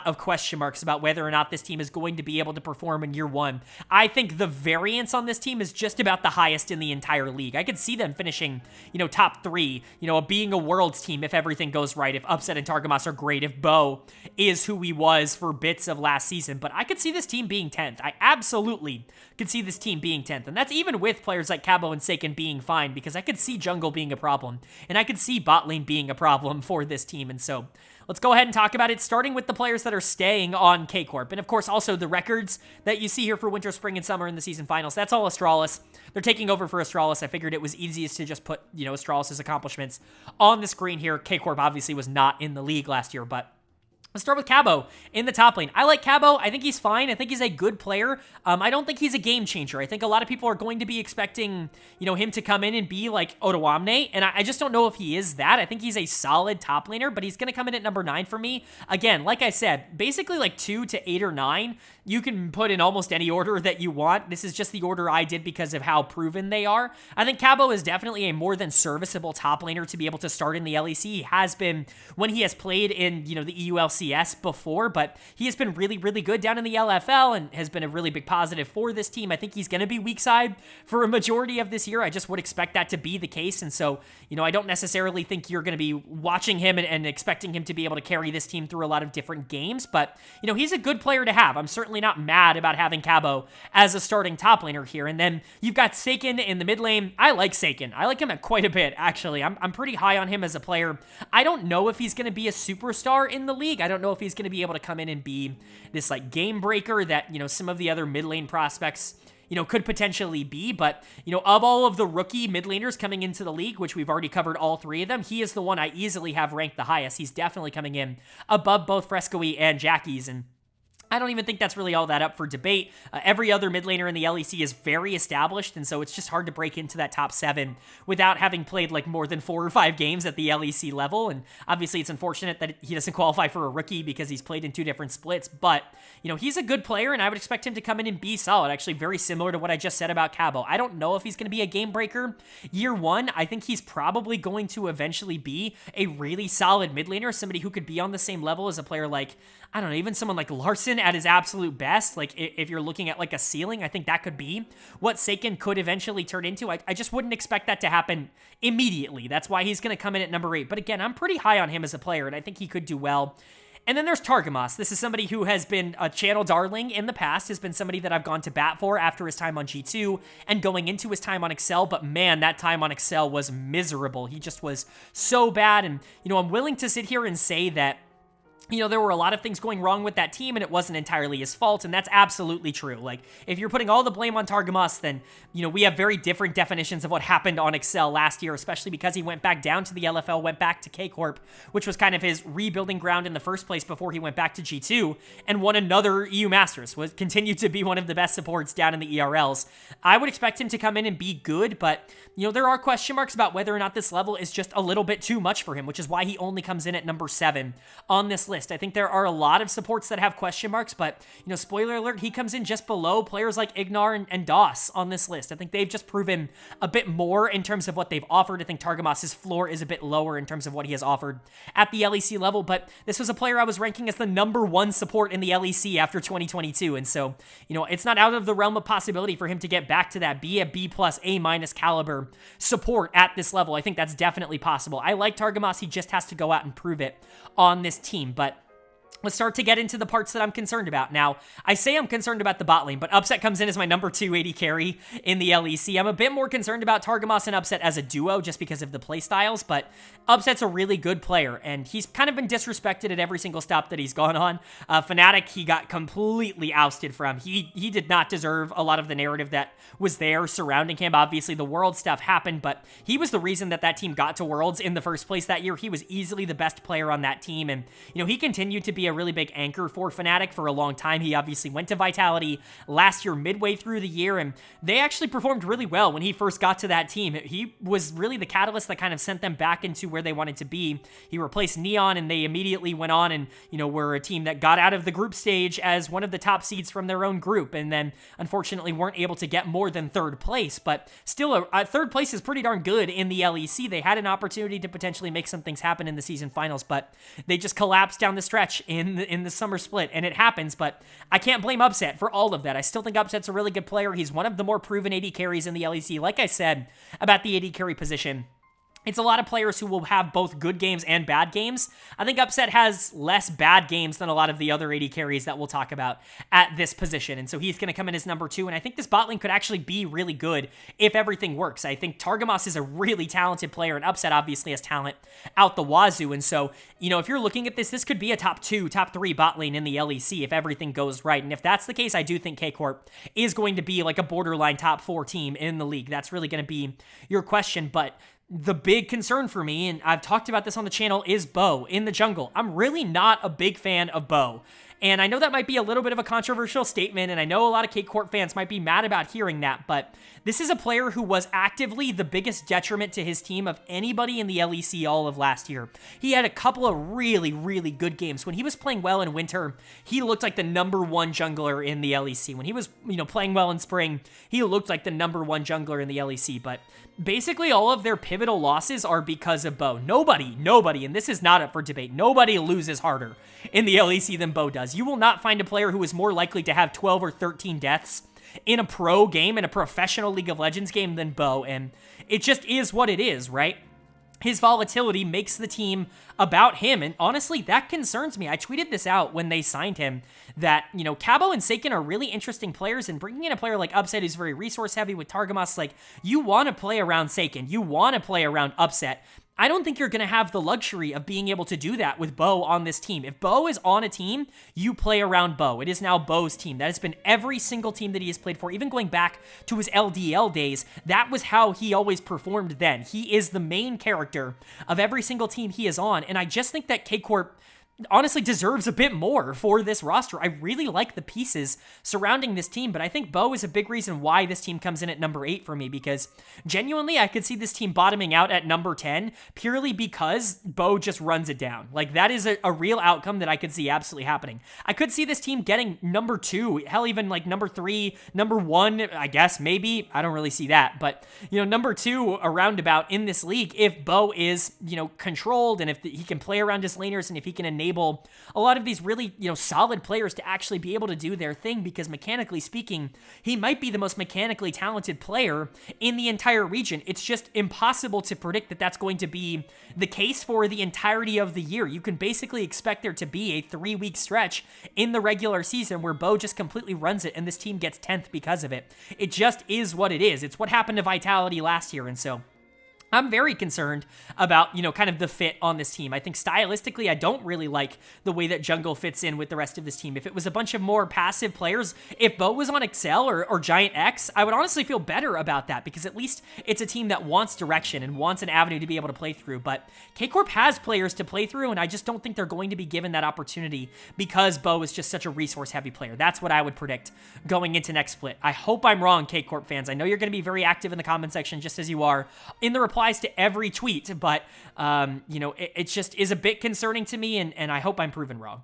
of question marks about whether or not this team is going to be able to perform in year 1. I think the variance on this team is just about the highest in the entire league. I could see them finishing, you know, top 3, you know, being a Worlds team if everything goes right, if Upset and Targamas are great, if Bo is who he was for bits of last season. But I could see this team being 10th. I absolutely could see this team being 10th. And that's even with players like Cabo and Seiken being fine, because I could see jungle being a problem, and I could see bot lane being a problem for this team. And so let's go ahead and talk about it, starting with the players that are staying on K-Corp. And of course, also the records that you see here for Winter, Spring, and Summer in the season finals. That's all Astralis. They're taking over for Astralis. I figured it was easiest to just put, you know, Astralis' accomplishments on the screen here. K-Corp obviously was not in the league last year, but let's start with Cabo in the top lane. I like Cabo. I think he's fine. I think he's a good player. I don't think he's a game changer. I think a lot of people are going to be expecting, you know, him to come in and be like Otoamne, and I just don't know if he is that. I think he's a solid top laner, but he's going to come in at number 9 for me. Again, like I said, basically like 2 to 8 or 9. You can put in almost any order that you want. This is just the order I did because of how proven they are. I think Cabo is definitely a more than serviceable top laner to be able to start in the LEC. He has been when he has played in, you know, the EULCS before, but he has been really, really good down in the LFL and has been a really big positive for this team. I think he's going to be weak side for a majority of this year. I just would expect that to be the case. And so, you know, I don't necessarily think you're going to be watching him and expecting him to be able to carry this team through a lot of different games, but, you know, he's a good player to have. I'm certainly not mad about having Cabo as a starting top laner here. And then you've got Seiken in the mid lane. I like Seiken. I like him quite a bit, actually. I'm pretty high on him as a player. I don't know if he's going to be a superstar in the league. I don't know if he's going to be able to come in and be this like game breaker that, you know, some of the other mid lane prospects, you know, could potentially be. But, you know, of all of the rookie mid laners coming into the league, which we've already covered all 3 of them, he is the one I easily have ranked the highest. He's definitely coming in above both Frescoey and Jackie's, and I don't even think that's really all that up for debate. Every other mid laner in the LEC is very established, and so it's just hard to break into that top 7 without having played like more than 4 or 5 games at the LEC level. And obviously it's unfortunate that he doesn't qualify for a rookie because he's played in 2 different splits, but, you know, he's a good player, and I would expect him to come in and be solid. Actually, very similar to what I just said about Cabo. I don't know if he's going to be a game breaker year 1. I think he's probably going to eventually be a really solid mid laner, somebody who could be on the same level as a player like, I don't know, even someone like Larson at his absolute best. Like, if you're looking at like a ceiling, I think that could be what Seiken could eventually turn into. I just wouldn't expect that to happen immediately. That's why he's going to come in at number 8. But again, I'm pretty high on him as a player, and I think he could do well. And then there's Targamas. This is somebody who has been a channel darling in the past, has been somebody that I've gone to bat for after his time on G2 and going into his time on Excel, but man, that time on Excel was miserable. He just was so bad, and, you know, I'm willing to sit here and say that, you know, there were a lot of things going wrong with that team, and it wasn't entirely his fault, and that's absolutely true. Like, if you're putting all the blame on Targamas, then, you know, we have very different definitions of what happened on Excel last year, especially because he went back down to the LFL, went back to K-Corp, which was kind of his rebuilding ground in the first place before he went back to G2, and won another EU Masters, continued to be one of the best supports down in the ERLs. I would expect him to come in and be good, but, you know, there are question marks about whether or not this level is just a little bit too much for him, which is why he only comes in at number 7 on this list. list. I think there are a lot of supports that have question marks, but, you know, spoiler alert, he comes in just below players like Ignar and DOS on this list. I think they've just proven a bit more in terms of what they've offered. I think Targamas's floor is a bit lower in terms of what he has offered at the LEC level, but this was a player I was ranking as the #1 support in the LEC after 2022, and so, you know, it's not out of the realm of possibility for him to get back to that B, a B+, A- caliber support at this level. I think that's definitely possible. I like Targamas. He just has to go out and prove it on this team, but let's start to get into the parts that I'm concerned about. Now, I say I'm concerned about the bot lane, but Upset comes in as my #2 AD carry in the LEC. I'm a bit more concerned about Targamas and Upset as a duo just because of the playstyles, but Upset's a really good player, and he's kind of been disrespected at every single stop that he's gone on. Fnatic, he got completely ousted from. He did not deserve a lot of the narrative that was there surrounding him. Obviously, the World stuff happened, but he was the reason that that team got to Worlds in the first place that year. He was easily the best player on that team, and, you know, he continued to be a really big anchor for Fnatic for a long time. He obviously went to Vitality last year, midway through the year, and they actually performed really well when he first got to that team. He was really the catalyst that kind of sent them back into where they wanted to be. He replaced Neon, and they immediately went on and, you know, were a team that got out of the group stage as one of the top seeds from their own group, and then unfortunately weren't able to get more than 3rd place, but still, a 3rd place is pretty darn good in the LEC. They had an opportunity to potentially make some things happen in the season finals, but they just collapsed down the stretch in the summer split, and it happens, but I can't blame Upset for all of that. I still think Upset's a really good player. He's one of the more proven AD carries in the LEC. Like I said about the AD carry position, it's a lot of players who will have both good games and bad games. I think Upset has less bad games than a lot of the other AD carries that we'll talk about at this position, and so he's going to come in as #2, and I think this bot lane could actually be really good if everything works. I think Targamas is a really talented player, and Upset obviously has talent out the wazoo, and so, you know, if you're looking at this, this could be a top 2, top 3 bot lane in the LEC if everything goes right, and if that's the case, I do think K-Corp is going to be like a borderline top 4 team in the league. That's really going to be your question, but the big concern for me, and I've talked about this on the channel, is Bo in the jungle. I'm really not a big fan of Bo. And I know that might be a little bit of a controversial statement, and I know a lot of K-Corp fans might be mad about hearing that, but this is a player who was actively the biggest detriment to his team of anybody in the LEC all of last year. He had a couple of really, really good games. When he was playing well in winter, he looked like the #1 jungler in the LEC. When he was, you know, playing well in spring, he looked like the #1 jungler in the LEC, but basically all of their pivotal losses are because of Bo. Nobody, and this is not up for debate, nobody loses harder in the LEC than Bo does. You will not find a player who is more likely to have 12 or 13 deaths in a pro game, in a professional League of Legends game than Bo, and it just is what it is, right? His volatility makes the team about him, and honestly, that concerns me. I tweeted this out when they signed him, that, you know, Cabo and Seiken are really interesting players, and bringing in a player like Upset who's very resource-heavy with Targamas, like, you want to play around Seiken, you want to play around Upset. I don't think you're going to have the luxury of being able to do that with Bo on this team. If Bo is on a team, you play around Bo. It is now Bo's team. That has been every single team that he has played for, even going back to his LDL days. That was how he always performed then. He is the main character of every single team he is on, and I just think that K-Corp honestly deserves a bit more for this roster. I really like the pieces surrounding this team, but I think Bo is a big reason why this team comes in at #8 for me, because genuinely I could see this team bottoming out at #10 purely because Bo just runs it down. Like, that is a real outcome that I could see absolutely happening. I could see this team getting #2, hell, even like #3, #1, I guess, maybe. I don't really see that, but, you know, #2 around about in this league if Bo is, you know, controlled, and if he can play around his laners, and if he can enable a lot of these really, you know, solid players to actually be able to do their thing, because mechanically speaking, he might be the most mechanically talented player in the entire region. It's just impossible to predict that that's going to be the case for the entirety of the year. You can basically expect there to be a 3-week stretch in the regular season where Bo just completely runs it and this team gets 10th because of it. It just is what it is. It's what happened to Vitality last year, and so I'm very concerned about, you know, kind of the fit on this team. I think stylistically, I don't really like the way that Jungle fits in with the rest of this team. If it was a bunch of more passive players, if Bo was on Excel or GIANTX, I would honestly feel better about that, because at least it's a team that wants direction and wants an avenue to be able to play through. But K-Corp has players to play through, and I just don't think they're going to be given that opportunity because Bo is just such a resource-heavy player. That's what I would predict going into next split. I hope I'm wrong, K-Corp fans. I know you're going to be very active in the comment section, just as you are in the reply applies to every tweet, but, you know, it just is a bit concerning to me, and I hope I'm proven wrong.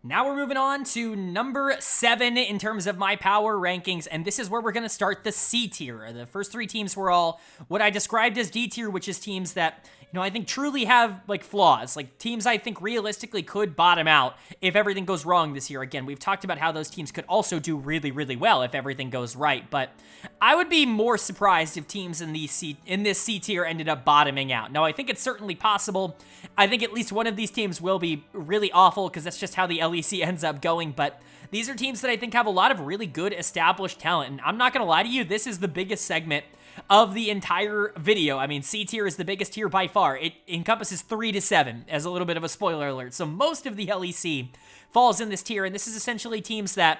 Now we're moving on to number 7 in terms of my power rankings, and this is where we're going to start the C tier. The first 3 teams were all what I described as D tier, which is teams that, you know, I think truly have, like, flaws. Like, teams I think realistically could bottom out if everything goes wrong this year. Again, we've talked about how those teams could also do really, really well if everything goes right, but I would be more surprised if teams in this C tier ended up bottoming out. Now, I think it's certainly possible. I think at least one of these teams will be really awful, because that's just how the LEC ends up going, but these are teams that I think have a lot of really good established talent, and I'm not going to lie to you, this is the biggest segment of the entire video. I mean, C tier is the biggest tier by far. It encompasses 3 to 7, as a little bit of a spoiler alert, so most of the LEC falls in this tier, and this is essentially teams that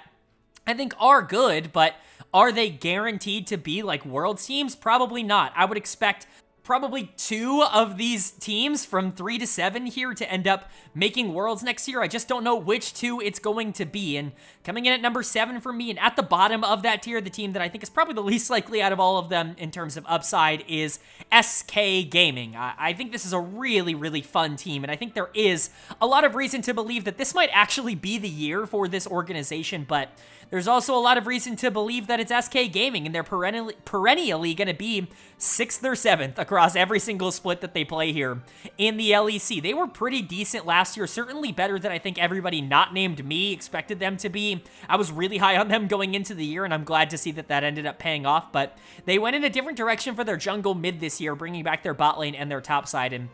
I think are good, but are they guaranteed to be like Worlds teams? Probably not. I would expect probably 2 of these teams from 3 to 7 here to end up making Worlds next year. I just don't know which 2 it's going to be. And coming in at number 7 for me, and at the bottom of that tier, the team that I think is probably the least likely out of all of them in terms of upside is SK Gaming. I think this is a really, really fun team, and I think there is a lot of reason to believe that this might actually be the year for this organization, but there's also a lot of reason to believe that it's SK Gaming, and they're perennially going to be 6th or 7th across every single split that they play here in the LEC. They were pretty decent last year, certainly better than I think everybody not named me expected them to be. I was really high on them going into the year, and I'm glad to see that that ended up paying off, but they went in a different direction for their jungle mid this year, bringing back their bot lane and their top side, and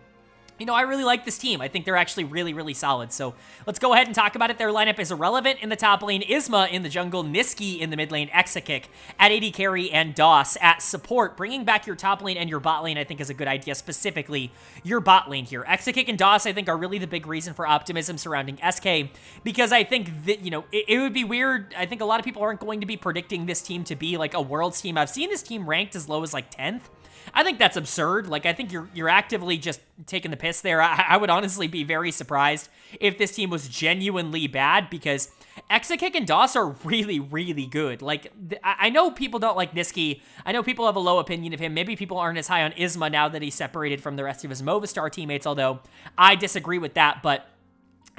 you know, I really like this team. I think they're actually really, really solid. So let's go ahead and talk about it. Their lineup is Irrelevant in the top lane, Isma in the jungle, Niski in the mid lane, Exakick at AD carry, and Doss at support. Bringing back your top lane and your bot lane, I think, is a good idea, specifically your bot lane here. Exakick and Doss, I think, are really the big reason for optimism surrounding SK, because I think that, you know, it would be weird. I think a lot of people aren't going to be predicting this team to be like a Worlds team. I've seen this team ranked as low as like 10th. I think that's absurd. Like, I think you're actively just taking the piss there. I would honestly be very surprised if this team was genuinely bad, because Exakick and Doss are really, really good. Like, I know people don't like Niski. I know people have a low opinion of him. Maybe people aren't as high on Isma now that he's separated from the rest of his Movistar teammates, although I disagree with that, but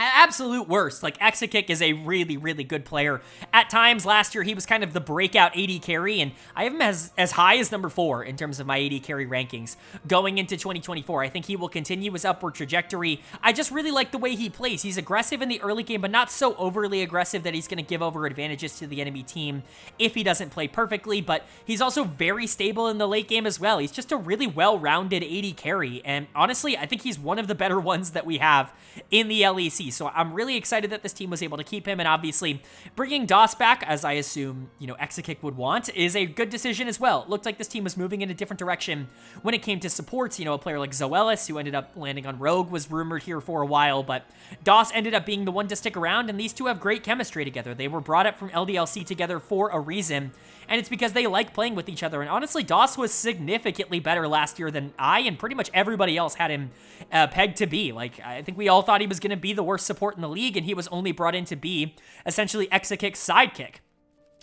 absolute worst. Like, Exakick is a really, really good player. At times last year, he was kind of the breakout AD carry, and I have him as high as number 4 in terms of my AD carry rankings going into 2024. I think he will continue his upward trajectory. I just really like the way he plays. He's aggressive in the early game, but not so overly aggressive that he's going to give over advantages to the enemy team if he doesn't play perfectly, but he's also very stable in the late game as well. He's just a really well-rounded AD carry, and honestly, I think he's one of the better ones that we have in the LEC. So I'm really excited that this team was able to keep him, and obviously bringing Doss back, as I assume, you know, Exakick would want, is a good decision as well. It looked like this team was moving in a different direction when it came to supports. You know, a player like Zoelis, who ended up landing on Rogue, was rumored here for a while, but Doss ended up being the one to stick around, and these two have great chemistry together. They were brought up from LDLC together for a reason, and it's because they like playing with each other. And honestly, Doss was significantly better last year than I and pretty much everybody else had him pegged to be. Like, I think we all thought he was going to be the worst support in the league, and he was only brought in to be essentially Exakick's sidekick.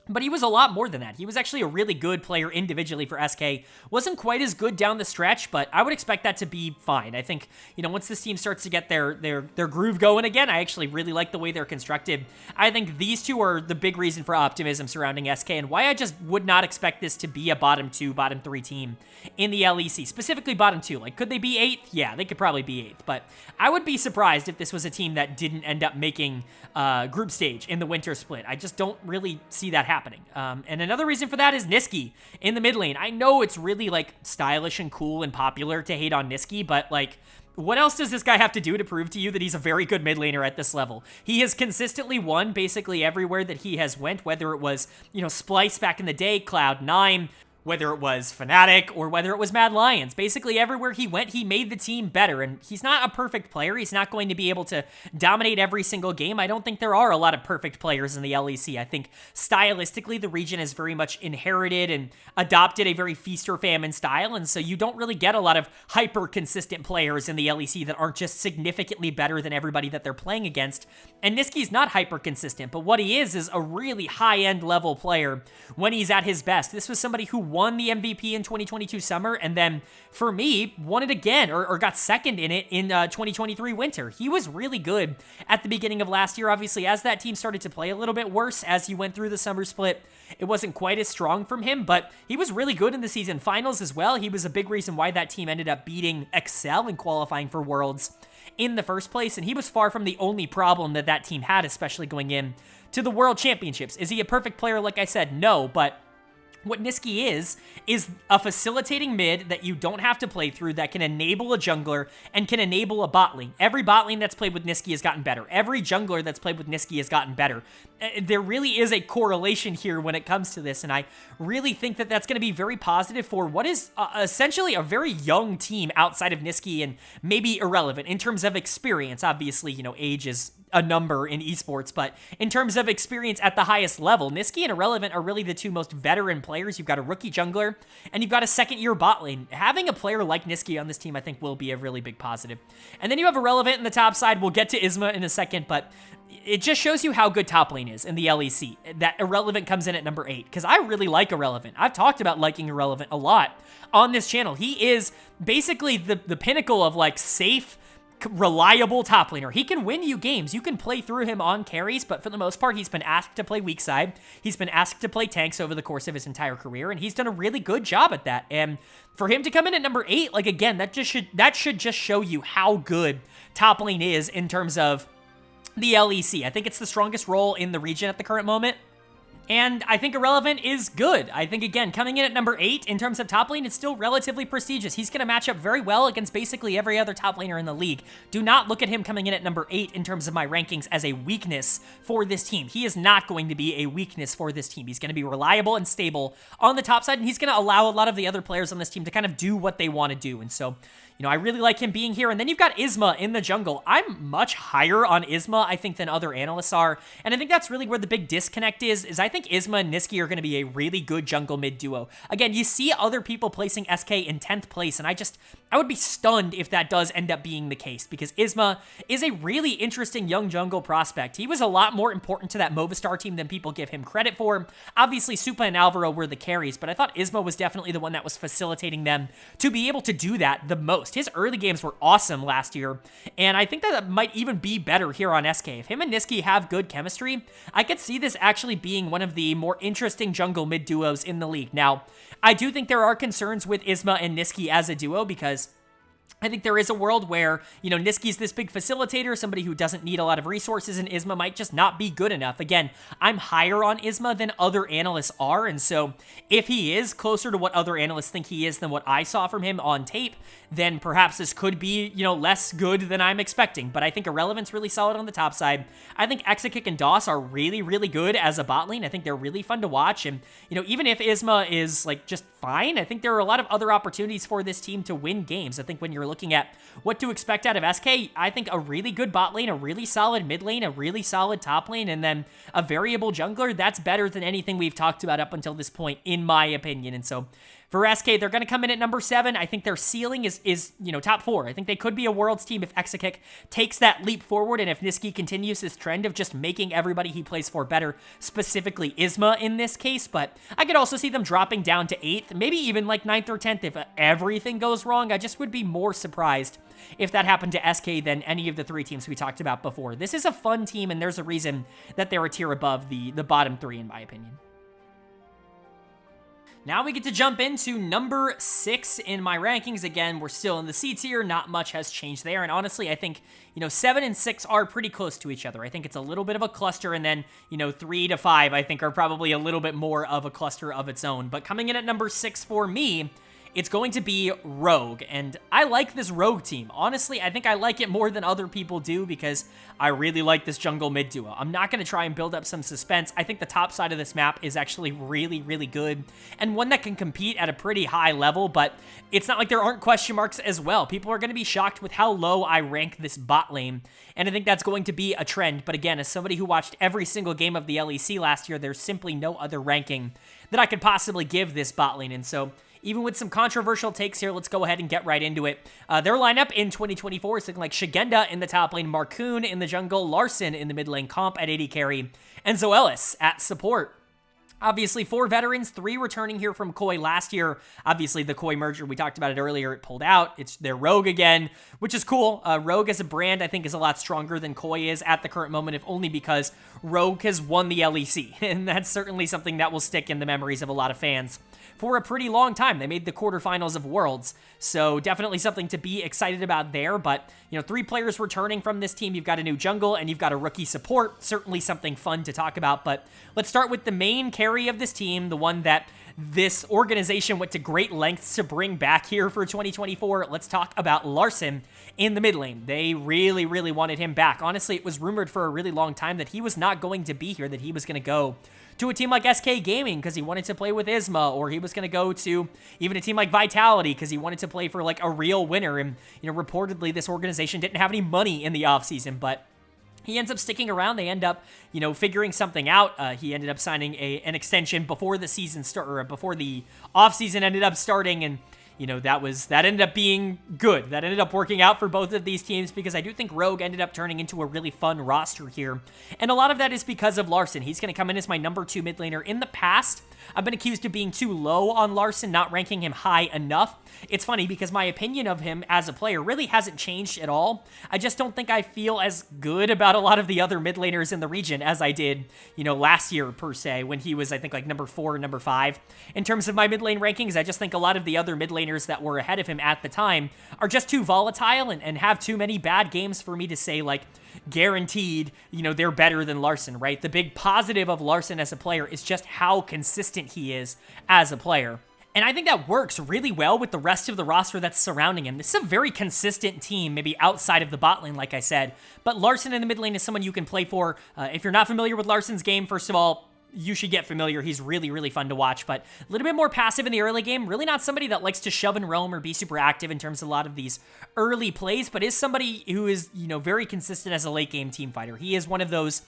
But he was a lot more than that. He was actually a really good player individually for SK. Wasn't quite as good down the stretch, but I would expect that to be fine. I think, you know, once this team starts to get their groove going again, I actually really like the way they're constructed. I think these two are the big reason for optimism surrounding SK, and why I just would not expect this to be a bottom 2, bottom 3 team in the LEC. Specifically bottom 2. Like, could they be 8th? Yeah, they could probably be 8th, but I would be surprised if this was a team that didn't end up making group stage in the winter split. I just don't really see that happening. And another reason for that is Niski in the mid lane. I know it's really, like, stylish and cool and popular to hate on Niski, but, like, what else does this guy have to do to prove to you that he's a very good mid laner at this level? He has consistently won basically everywhere that he has went, whether it was, you know, Splice back in the day, Cloud9, whether it was Fnatic, or whether it was Mad Lions. Basically, everywhere he went, he made the team better, and he's not a perfect player. He's not going to be able to dominate every single game. I don't think there are a lot of perfect players in the LEC. I think stylistically, the region has very much inherited and adopted a very feast or famine style, and so you don't really get a lot of hyper-consistent players in the LEC that aren't just significantly better than everybody that they're playing against. And Niski's not hyper-consistent, but what he is a really high-end level player when he's at his best. This was somebody who won the MVP in 2022 summer, and then for me, won it again, or got second in it in 2023 winter. He was really good at the beginning of last year. Obviously, as that team started to play a little bit worse as he went through the summer split, it wasn't quite as strong from him, but he was really good in the season finals as well. He was a big reason why that team ended up beating Excel in qualifying for Worlds in the first place, and he was far from the only problem that that team had, especially going in to the World Championships. Is he a perfect player? Like I said, no, but what Nisqy is a facilitating mid that you don't have to play through, that can enable a jungler and can enable a bot lane. Every bot lane that's played with Nisqy has gotten better. Every jungler that's played with Nisqy has gotten better. There really is a correlation here when it comes to this, and I really think that that's going to be very positive for what is essentially a very young team outside of Nisqy and maybe Irrelevant in terms of experience. Obviously, you know, age is a number in esports, but in terms of experience at the highest level, Nisqy and Irrelevant are really the two most veteran players. You've got a rookie jungler, and you've got a second-year bot lane. Having a player like Nisqy on this team, I think, will be a really big positive. And then you have Irrelevant in the top side. We'll get to Isma in a second, but it just shows you how good top lane is in the LEC, that Irrelevant comes in at number 8, because I really like Irrelevant. I've talked about liking Irrelevant a lot on this channel. He is basically the pinnacle of, like, safe, reliable top laner. He can win you games. You can play through him on carries, but for the most part, he's been asked to play weak side. He's been asked to play tanks over the course of his entire career, and he's done a really good job at that. And for him to come in at number 8, like, again, that should just show you how good top lane is in terms of the LEC. I think it's the strongest role in the region at the current moment. And I think Irrelevant is good. I think, again, coming in at number 8 in terms of top lane, it's still relatively prestigious. He's going to match up very well against basically every other top laner in the league. Do not look at him coming in at number 8 in terms of my rankings as a weakness for this team. He is not going to be a weakness for this team. He's going to be reliable and stable on the top side, and he's going to allow a lot of the other players on this team to kind of do what they want to do. And so, you know, I really like him being here. And then you've got Isma in the jungle. I'm much higher on Isma, I think, than other analysts are. And I think that's really where the big disconnect is I think Isma and Nisqy are going to be a really good jungle mid duo. Again, you see other people placing SK in 10th place, and I would be stunned if that does end up being the case, because Isma is a really interesting young jungle prospect. He was a lot more important to that Movistar team than people give him credit for. Obviously, Supa and Alvaro were the carries, but I thought Isma was definitely the one that was facilitating them to be able to do that the most. His early games were awesome last year, and I think that might even be better here on SK. If him and Nisqy have good chemistry, I could see this actually being one of the more interesting jungle mid duos in the league. Now, I do think there are concerns with Isma and Nisqy as a duo, because I think there is a world where, you know, Nisqy's this big facilitator, somebody who doesn't need a lot of resources, and Isma might just not be good enough. Again, I'm higher on Isma than other analysts are, and so if he is closer to what other analysts think he is than what I saw from him on tape, then perhaps this could be, you know, less good than I'm expecting. But I think Irrelevant's really solid on the top side. I think Exakick and DOS are really, really good as a bot lane. I think they're really fun to watch, and, you know, even if Isma is, like, just fine, I think there are a lot of other opportunities for this team to win games. I think when you're looking at what to expect out of SK, I think a really good bot lane, a really solid mid lane, a really solid top lane, and then a variable jungler, that's better than anything we've talked about up until this point, in my opinion. And so for SK, they're going to come in at number 7. I think their ceiling is you know, top 4. I think they could be a Worlds team if Exakick takes that leap forward, and if Nisqy continues this trend of just making everybody he plays for better, specifically Isma in this case. But I could also see them dropping down to 8th, maybe even like 9th or 10th if everything goes wrong. I just would be more surprised if that happened to SK than any of the 3 teams we talked about before. This is a fun team, and there's a reason that they're a tier above the bottom 3, in my opinion. Now we get to jump into number 6 in my rankings. Again, we're still in the C tier. Not much has changed there. And honestly, I think, you know, 7 and 6 are pretty close to each other. I think it's a little bit of a cluster. And then, you know, 3 to 5, I think, are probably a little bit more of a cluster of its own. But coming in at number 6 for me, it's going to be Rogue, and I like this Rogue team. Honestly, I think I like it more than other people do because I really like this jungle mid duo. I'm not going to try and build up some suspense. I think the top side of this map is actually really, really good, and one that can compete at a pretty high level, but it's not like there aren't question marks as well. People are going to be shocked with how low I rank this bot lane, and I think that's going to be a trend. But again, as somebody who watched every single game of the LEC last year, there's simply no other ranking that I could possibly give this bot lane, and so even with some controversial takes here, let's go ahead and get right into it. Their lineup in 2024 is looking like Shigenda in the top lane, Marcoon in the jungle, Larson in the mid lane, Comp at AD carry, and Zoelis at support. Obviously, 4 veterans, 3 returning here from Koi last year. Obviously, the Koi merger, we talked about it earlier, it pulled out. It's their Rogue again, which is cool. Rogue as a brand, I think, is a lot stronger than Koi is at the current moment, if only because Rogue has won the LEC. And that's certainly something that will stick in the memories of a lot of fans for a pretty long time. They made the quarterfinals of Worlds, so definitely something to be excited about there. But, 3 players returning from this team. You've got a new jungle, and you've got a rookie support. Certainly something fun to talk about, but let's start with the main carry of this team, the one that this organization went to great lengths to bring back here for 2024. Let's talk about Larssen in the mid lane. They really, really wanted him back. Honestly, it was rumored for a really long time that he was not going to be here, that he was going to go to a team like SK Gaming because he wanted to play with Isma, or he was going to go to even a team like Vitality because he wanted to play for like a real winner. And, reportedly this organization didn't have any money in the offseason, but he ends up sticking around. They end up, figuring something out. He ended up signing an extension before the season before the offseason ended up starting, and that ended up being good. That ended up working out for both of these teams because I do think Rogue ended up turning into a really fun roster here. And a lot of that is because of Larssen. He's going to come in as my number 2 mid laner. In the past, I've been accused of being too low on Larssen, not ranking him high enough. It's funny because my opinion of him as a player really hasn't changed at all. I just don't think I feel as good about a lot of the other mid laners in the region as I did, last year per se, when he was, I think, like number 4 and number 5. In terms of my mid lane rankings, I just think a lot of the other mid laners that were ahead of him at the time are just too volatile and have too many bad games for me to say, like, guaranteed, they're better than Larssen, right? The big positive of Larssen as a player is just how consistent he is as a player. And I think that works really well with the rest of the roster that's surrounding him. This is a very consistent team, maybe outside of the bot lane, like I said. But Larssen in the mid lane is someone you can play for. If you're not familiar with Larssen's game, first of all, you should get familiar. He's really, really fun to watch, but a little bit more passive in the early game. Really not somebody that likes to shove and roam or be super active in terms of a lot of these early plays, but is somebody who is, very consistent as a late game team fighter. He is one of those,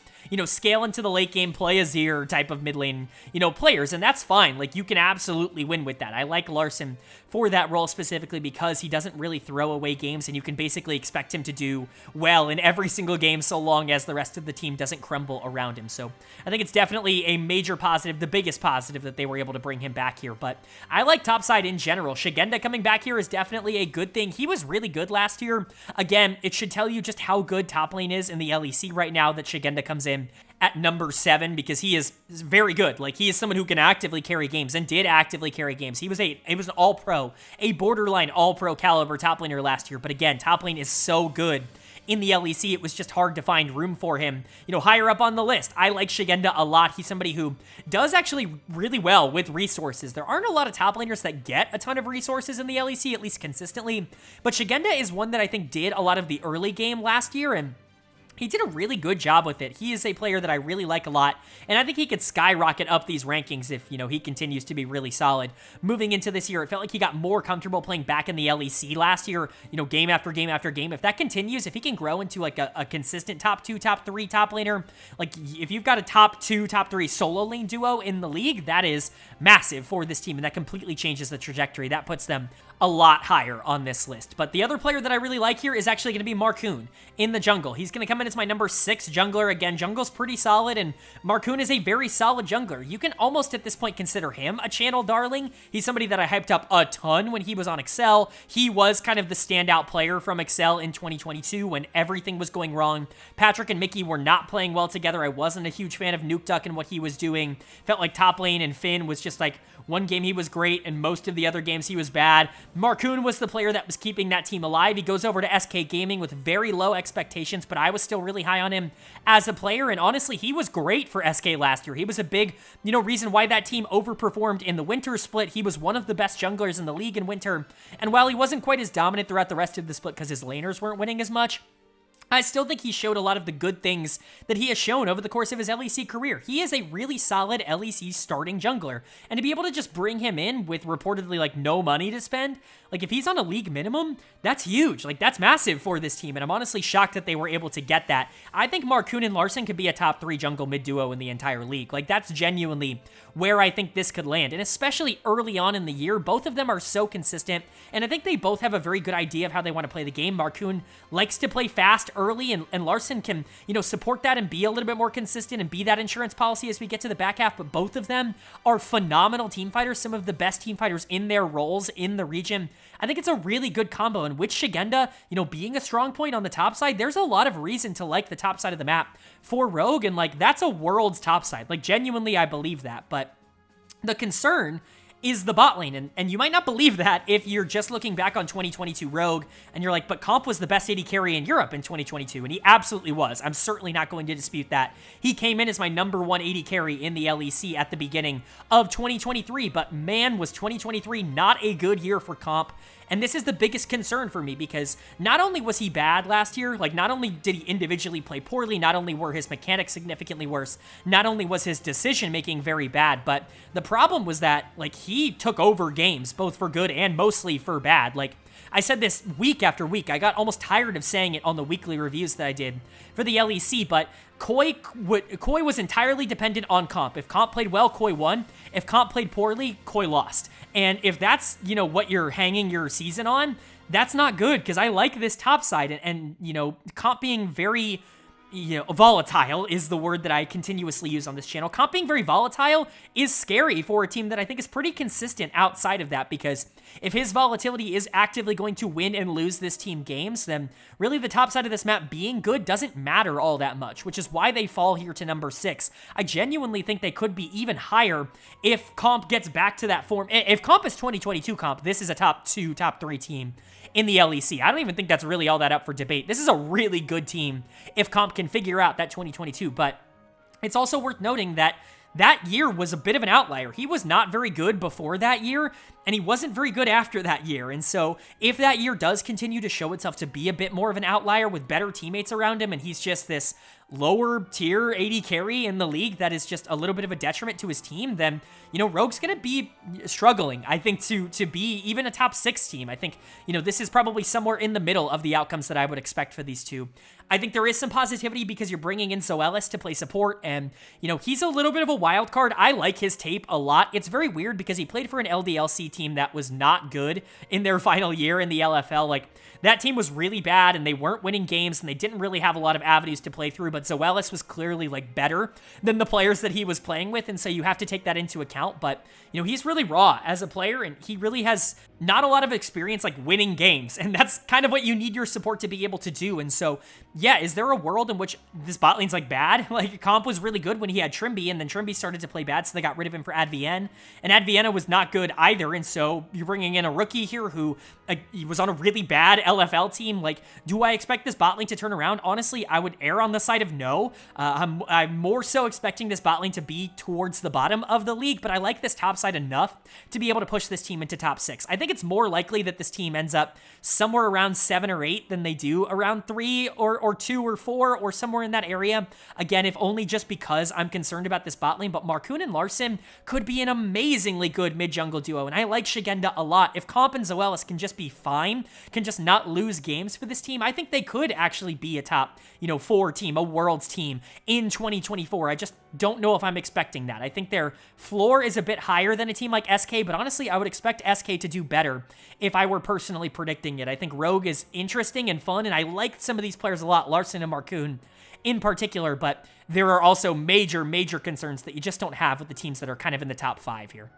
scale into the late game, play a Zir type of mid lane, players, and that's fine. Like, you can absolutely win with that. I like Larssen for that role specifically because he doesn't really throw away games, and you can basically expect him to do well in every single game so long as the rest of the team doesn't crumble around him. So I think it's definitely a major positive, the biggest positive that they were able to bring him back here. But I like topside in general. Shigenda coming back here is definitely a good thing. He was really good last year. Again, it should tell you just how good top lane is in the LEC right now that Shigenda comes in at number 7 because he is very good. Like, he is someone who can actively carry games and did actively carry games. He was an all-pro, a borderline all-pro caliber top laner last year. But again, top lane is so good in the LEC, it was just hard to find room for him, higher up on the list. I like Shigenda a lot. He's somebody who does actually really well with resources. There aren't a lot of top laners that get a ton of resources in the LEC, at least consistently, but Shigenda is one that I think did a lot of the early game last year, and he did a really good job with it. He is a player that I really like a lot, and I think he could skyrocket up these rankings if, he continues to be really solid. Moving into this year, it felt like he got more comfortable playing back in the LEC last year, game after game after game. If that continues, if he can grow into like a consistent top 2, top 3 top laner, like if you've got a top 2, top 3 solo lane duo in the league, that is massive for this team, and that completely changes the trajectory. That puts them a lot higher on this list. But the other player that I really like here is actually going to be Marcoon in the jungle. He's going to come in as my number 6 jungler. Again, jungle's pretty solid, and Marcoon is a very solid jungler. You can almost at this point consider him a channel darling. He's somebody that I hyped up a ton when he was on Excel. He was kind of the standout player from Excel in 2022 when everything was going wrong. Patrick and Mickey were not playing well together. I wasn't a huge fan of Nuke Duck and what he was doing. Felt like top lane and Finn was just like, one game he was great, and most of the other games he was bad. Marcoon was the player that was keeping that team alive. He goes over to SK Gaming with very low expectations, but I was still really high on him as a player, and honestly, he was great for SK last year. He was a big, reason why that team overperformed in the winter split. He was one of the best junglers in the league in winter, and while he wasn't quite as dominant throughout the rest of the split because his laners weren't winning as much, I still think he showed a lot of the good things that he has shown over the course of his LEC career. He is a really solid LEC starting jungler, and to be able to just bring him in with reportedly like no money to spend, like if he's on a league minimum, that's huge. Like that's massive for this team, and I'm honestly shocked that they were able to get that. I think Marcoon and Larssen could be a top 3 jungle mid duo in the entire league. Like that's genuinely where I think this could land, and especially early on in the year, both of them are so consistent, and I think they both have a very good idea of how they want to play the game. Marcoon likes to play fast early and Larson can, you know, support that and be a little bit more consistent and be that insurance policy as we get to the back half. But both of them are phenomenal team fighters, some of the best team fighters in their roles in the region. I think it's a really good combo, and with Shigenda, you know, being a strong point on the top side, there's a lot of reason to like the top side of the map for Rogue, and like that's a world's top side. Like genuinely, I believe that, but the concern is the bot lane, and you might not believe that if you're just looking back on 2022 Rogue, and you're like, but Comp was the best AD carry in Europe in 2022, and he absolutely was. I'm certainly not going to dispute that. He came in as my #1 AD carry in the LEC at the beginning of 2023, but man, was 2023 not a good year for Comp. And this is the biggest concern for me because not only was he bad last year, like not only did he individually play poorly, not only were his mechanics significantly worse, not only was his decision-making very bad, but the problem was that like he took over games, both for good and mostly for bad. Like I said this week after week. I got almost tired of saying it on the weekly reviews that I did for the LEC, but Koi was entirely dependent on Comp. If Comp played well, Koi won. If Comp played poorly, Koi lost. And if that's, you know, what you're hanging your season on, that's not good, because I like this top side, and you know, Comp being very, you know, volatile is the word that I continuously use on this channel. Comp being very volatile is scary for a team that I think is pretty consistent outside of that, because if his volatility is actively going to win and lose this team games, then really the top side of this map being good doesn't matter all that much, which is why they fall here to #6. I genuinely think they could be even higher if Comp gets back to that form. If Comp is 2022 Comp, this is a top 2, top 3 team in the LEC. I don't even think that's really all that up for debate. This is a really good team if Comp can figure out that 2022, but it's also worth noting that that year was a bit of an outlier. He was not very good before that year, and he wasn't very good after that year. And so if that year does continue to show itself to be a bit more of an outlier with better teammates around him, and he's just this lower tier AD carry in the league that is just a little bit of a detriment to his team, then, you know, Rogue's going to be struggling, I think, to be even a top 6 team. I think, you know, this is probably somewhere in the middle of the outcomes that I would expect for these two. I think there is some positivity because you're bringing in Zoelis to play support, and, you know, he's a little bit of a wild card. I like his tape a lot. It's very weird because he played for an LDLC team that was not good in their final year in the LFL. Like, that team was really bad, and they weren't winning games, and they didn't really have a lot of avenues to play through, but Zoelis was clearly, like, better than the players that he was playing with, and so you have to take that into account. But, you know, he's really raw as a player, and he really has not a lot of experience, like, winning games, and that's kind of what you need your support to be able to do. And so, yeah, is there a world in which this bot lane's, like, bad? Like, Comp was really good when he had Trimby, and then Trimby started to play bad, so they got rid of him for Advienne, and Advienne was not good either, and so you're bringing in a rookie here who he was on a really bad LFL team. Like, do I expect this bot lane to turn around? Honestly, I would err on the side of no. I'm more so expecting this bot lane to be towards the bottom of the league, but I like this top side enough to be able to push this team into top 6. I think it's more likely that this team ends up somewhere around 7 or 8 than they do around 3 or 2 or 4 or somewhere in that area. Again, if only just because I'm concerned about this bot lane, but Marcoon and Larson could be an amazingly good mid-jungle duo, and I like Shigenda a lot. If Comp and Zoelis can just be fine, can just not lose games for this team, I think they could actually be a top, you know, 4 team, a Worlds team in 2024. I just don't know if I'm expecting that. I think their floor is a bit higher than a team like SK, but honestly, I would expect SK to do better if I were personally predicting it. I think Rogue is interesting and fun, and I like some of these players a lot, Larson and Marcoon in particular, but there are also major, major concerns that you just don't have with the teams that are kind of in the top 5 here.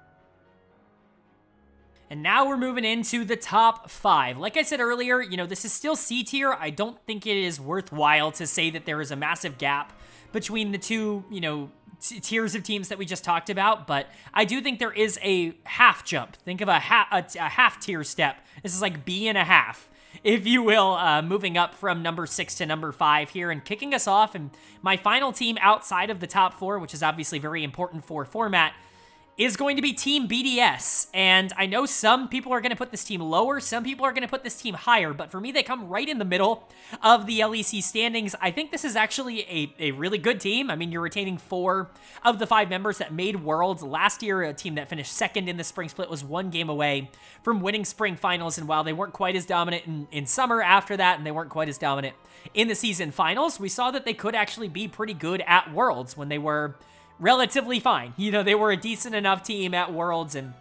And now we're moving into the top 5. Like I said earlier, you know, this is still C tier. I don't think it is worthwhile to say that there is a massive gap between the two, you know, tiers of teams that we just talked about, but I do think there is a half jump. Think of a half tier step. This is like B and a half, if you will, moving up from #6 to #5 here, and kicking us off. And my final team outside of the top 4, which is obviously very important for format, is going to be Team BDS. And I know some people are going to put this team lower, some people are going to put this team higher, but for me, they come right in the middle of the LEC standings. I think this is actually a really good team. I mean, you're retaining 4 of the 5 members that made Worlds. Last year, a team that finished 2nd in the spring split was 1 game away from winning spring finals, and while they weren't quite as dominant in summer after that, and they weren't quite as dominant in the season finals, we saw that they could actually be pretty good at Worlds when they were relatively fine. You know, they were a decent enough team at Worlds, and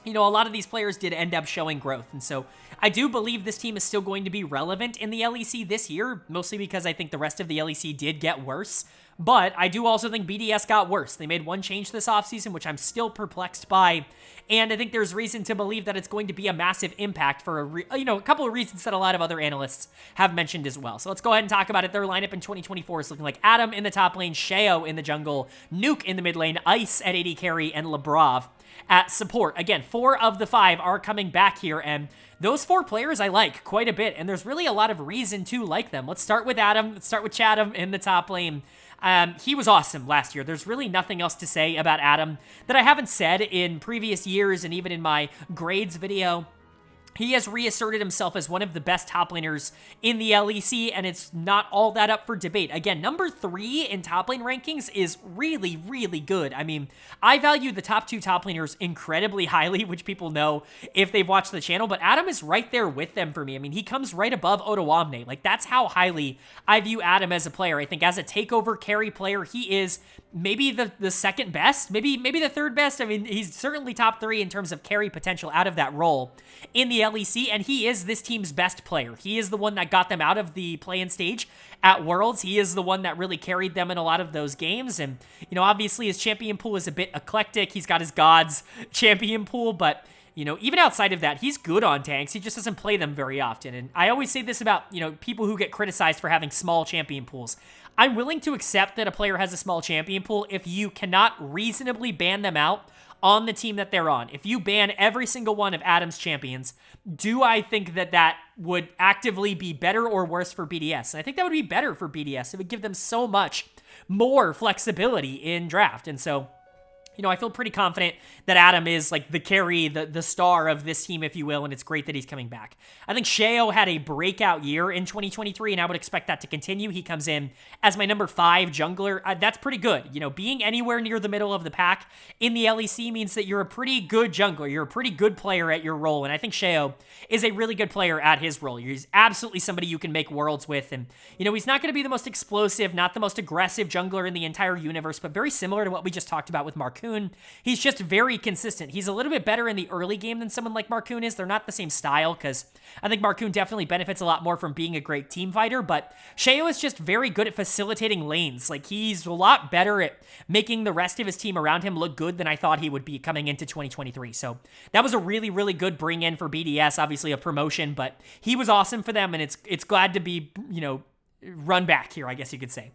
you know, a lot of these players did end up showing growth. And so I do believe this team is still going to be relevant in the LEC this year, mostly because I think the rest of the LEC did get worse. But I do also think BDS got worse. They made one change this offseason, which I'm still perplexed by. And I think there's reason to believe that it's going to be a massive impact for, a couple of reasons that a lot of other analysts have mentioned as well. So let's go ahead and talk about it. Their lineup in 2024 is looking like Adam in the top lane, Sheo in the jungle, Nuke in the mid lane, Ice at AD carry, and Lebrov at support. Again, 4 of the 5 are coming back here, and those 4 players I like quite a bit, and there's really a lot of reason to like them. Let's start with Adam. Let's start with Chatham in the top lane. He was awesome last year. There's really nothing else to say about Adam that I haven't said in previous years and even in my grades video. He has reasserted himself as one of the best top laners in the LEC, and it's not all that up for debate. Again, number 3 in top lane rankings is really, really good. I mean, I value the top 2 top laners incredibly highly, which people know if they've watched the channel, but Adam is right there with them for me. I mean, he comes right above Otoamne. Like, that's how highly I view Adam as a player. I think as a takeover carry player, he is maybe the second best, maybe the third best. I mean, he's certainly top 3 in terms of carry potential out of that role in the LEC, and he is this team's best player. He is the one that got them out of the play-in stage at Worlds. He is the one that really carried them in a lot of those games, and, you know, obviously his champion pool is a bit eclectic. He's got his gods champion pool, but, you know, even outside of that, he's good on tanks. He just doesn't play them very often, and I always say this about, you know, people who get criticized for having small champion pools. I'm willing to accept that a player has a small champion pool if you cannot reasonably ban them out on the team that they're on. If you ban every single one of Adam's champions, do I think that that would actively be better or worse for BDS? And I think that would be better for BDS. It would give them so much more flexibility in draft. And so, you know, I feel pretty confident that Adam is like the carry, the star of this team, if you will, and it's great that he's coming back. I think Sheo had a breakout year in 2023, and I would expect that to continue. He comes in as my number 5 jungler. That's pretty good. You know, being anywhere near the middle of the pack in the LEC means that you're a pretty good jungler. You're a pretty good player at your role, and I think Sheo is a really good player at his role. He's absolutely somebody you can make worlds with, and, you know, he's not going to be the most explosive, not the most aggressive jungler in the entire universe, but very similar to what we just talked about with Marcoon. He's just very consistent. He's a little bit better in the early game than someone like Marcoon is. They're not the same style, because I think Marcoon definitely benefits a lot more from being a great team fighter, but Sheo is just very good at facilitating lanes. Like, he's a lot better at making the rest of his team around him look good than I thought he would be coming into 2023. So that was a really, really good bring in for BDS, obviously a promotion, but he was awesome for them, and it's glad to be, you know, run back here, I guess you could say.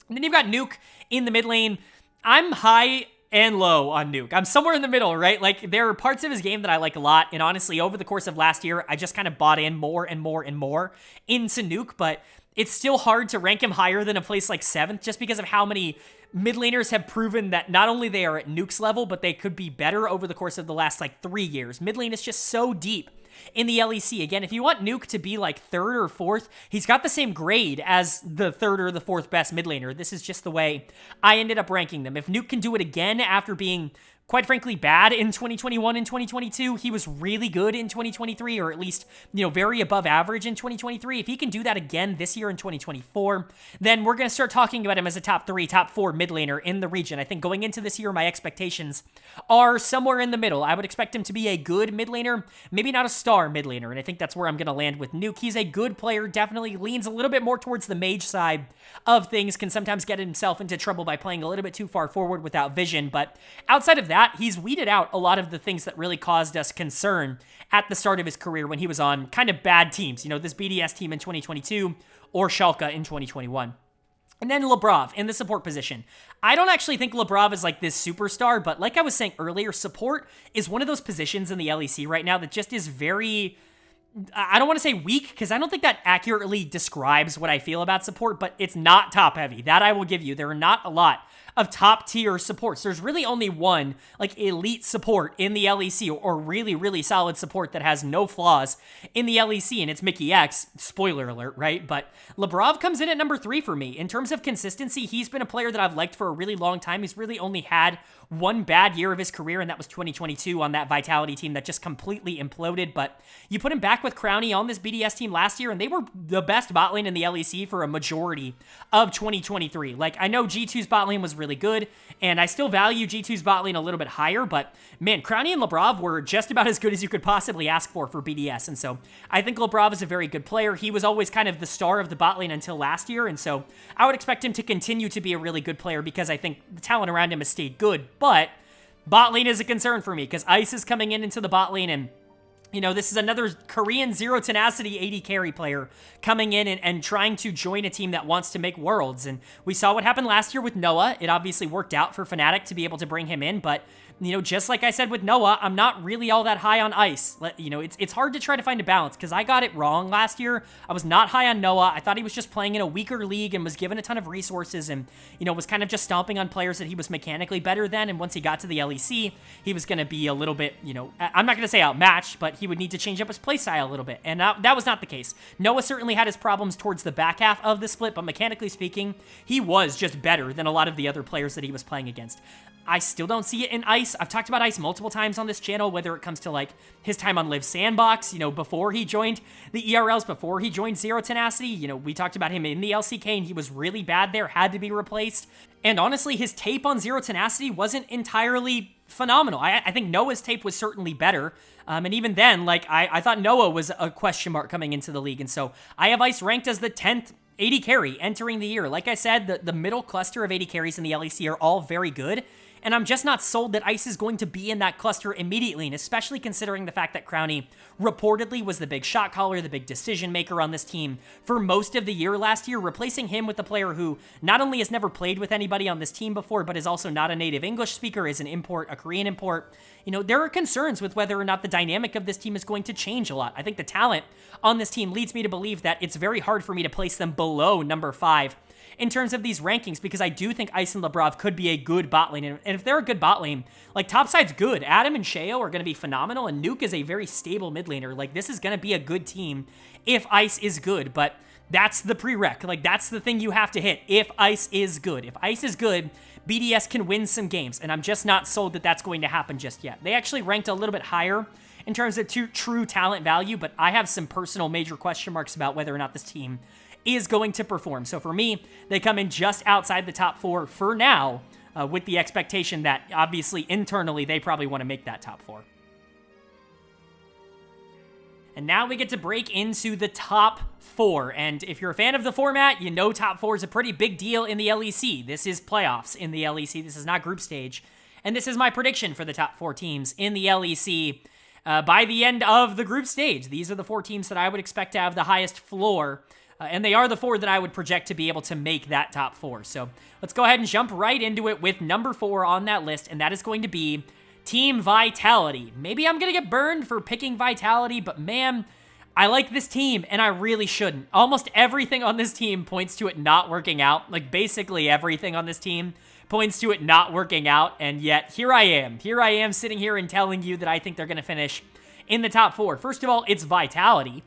And then you've got Nuke in the mid lane. I'm high and low on Nuke. I'm somewhere in the middle, right? Like, there are parts of his game that I like a lot, and honestly, over the course of last year, I just kind of bought in more and more and more into Nuke, but it's still hard to rank him higher than a place like 7th just because of how many mid laners have proven that not only they are at Nuke's level, but they could be better over the course of the last, like, 3 years. Mid lane is just so deep in the LEC. Again, if you want Nuke to be like 3rd or 4th, he's got the same grade as the 3rd or the 4th best mid laner. This is just the way I ended up ranking them. If Nuke can do it again after being, quite frankly, bad in 2021 and 2022, he was really good in 2023, or at least, you know, very above average in 2023. If he can do that again this year in 2024, then we're going to start talking about him as a top 3, top 4 mid laner in the region. I think going into this year, my expectations are somewhere in the middle. I would expect him to be a good mid laner, maybe not a star mid laner, and I think that's where I'm going to land with Nuke. He's a good player, definitely leans a little bit more towards the mage side of things, can sometimes get himself into trouble by playing a little bit too far forward without vision, but outside of that, he's weeded out a lot of the things that really caused us concern at the start of his career when he was on kind of bad teams. You know, this BDS team in 2022 or Schalke in 2021. And then Lebrov in the support position. I don't actually think Lebrov is like this superstar, but like I was saying earlier, support is one of those positions in the LEC right now that just is very, I don't want to say weak, because I don't think that accurately describes what I feel about support, but it's not top heavy. That I will give you. There are not a lot of top tier supports. There's really only one like elite support in the LEC, or really, really solid support that has no flaws in the LEC, and it's Mickey X. Spoiler alert, right? But Lebrov comes in at number 3 for me. In terms of consistency, he's been a player that I've liked for a really long time. He's really only had one bad year of his career, and that was 2022 on that Vitality team that just completely imploded. But you put him back with Crownie on this BDS team last year, and they were the best bot lane in the LEC for a majority of 2023. Like, I know G2's bot lane was really really good, and I still value G2's bot lane a little bit higher, but man, Crownie and Labrov were just about as good as you could possibly ask for BDS, and so I think Labrov is a very good player. He was always kind of the star of the bot lane until last year, and so I would expect him to continue to be a really good player because I think the talent around him has stayed good, but bot lane is a concern for me because Ice is coming into the bot lane, and you know, this is another Korean zero tenacity AD carry player coming in and trying to join a team that wants to make worlds. And we saw what happened last year with Noah. It obviously worked out for Fnatic to be able to bring him in, but you know, just like I said with Noah, I'm not really all that high on Ice. You know, it's hard to try to find a balance because I got it wrong last year. I was not high on Noah. I thought he was just playing in a weaker league and was given a ton of resources and, you know, was kind of just stomping on players that he was mechanically better than. And once he got to the LEC, he was going to be a little bit, you know, I'm not going to say outmatched, but he would need to change up his playstyle a little bit. And that was not the case. Noah certainly had his problems towards the back half of the split, but mechanically speaking, he was just better than a lot of the other players that he was playing against. I still don't see it in Ice. I've talked about Ice multiple times on this channel, whether it comes to like his time on Live Sandbox, you know, before he joined the ERLs, before he joined Zero Tenacity. You know, we talked about him in the LCK and he was really bad there, had to be replaced. And honestly, his tape on Zero Tenacity wasn't entirely phenomenal. I think Noah's tape was certainly better. And even then, like, I thought Noah was a question mark coming into the league. And so I have Ice ranked as the 10th AD carry entering the year. Like I said, the middle cluster of AD carries in the LEC are all very good. And I'm just not sold that Ice is going to be in that cluster immediately, and especially considering the fact that Crownie reportedly was the big shot caller, the big decision maker on this team for most of the year last year, replacing him with a player who not only has never played with anybody on this team before, but is also not a native English speaker, is an import, a Korean import. You know, there are concerns with whether or not the dynamic of this team is going to change a lot. I think the talent on this team leads me to believe that it's very hard for me to place them below number 5 in terms of these rankings, because I do think Ice and Labrov could be a good bot lane. And if they're a good bot lane, like, topside's good. Adam and Sheo are going to be phenomenal, and Nuke is a very stable mid laner. Like, this is going to be a good team if Ice is good, but that's the prereq. Like, that's the thing you have to hit if Ice is good. If Ice is good, BDS can win some games, and I'm just not sold that that's going to happen just yet. They actually ranked a little bit higher in terms of true talent value, but I have some personal major question marks about whether or not this team is going to perform. So for me, they come in just outside the top 4 for now, with the expectation that obviously internally they probably want to make that top 4. And now we get to break into the top 4. And if you're a fan of the format, you know top 4 is a pretty big deal in the LEC. This is playoffs in the LEC. This is not group stage. And this is my prediction for the top 4 teams in the LEC by the end of the group stage. These are the 4 teams that I would expect to have the highest floor. And they are the 4 that I would project to be able to make that top 4. So let's go ahead and jump right into it with number 4 on that list, and that is going to be Team Vitality. Maybe I'm going to get burned for picking Vitality, but man, I like this team, and I really shouldn't. Almost everything on this team points to it not working out. Like, basically everything on this team points to it not working out, and yet here I am. Here I am sitting here and telling you that I think they're going to finish in the top 4. First of all, it's Vitality.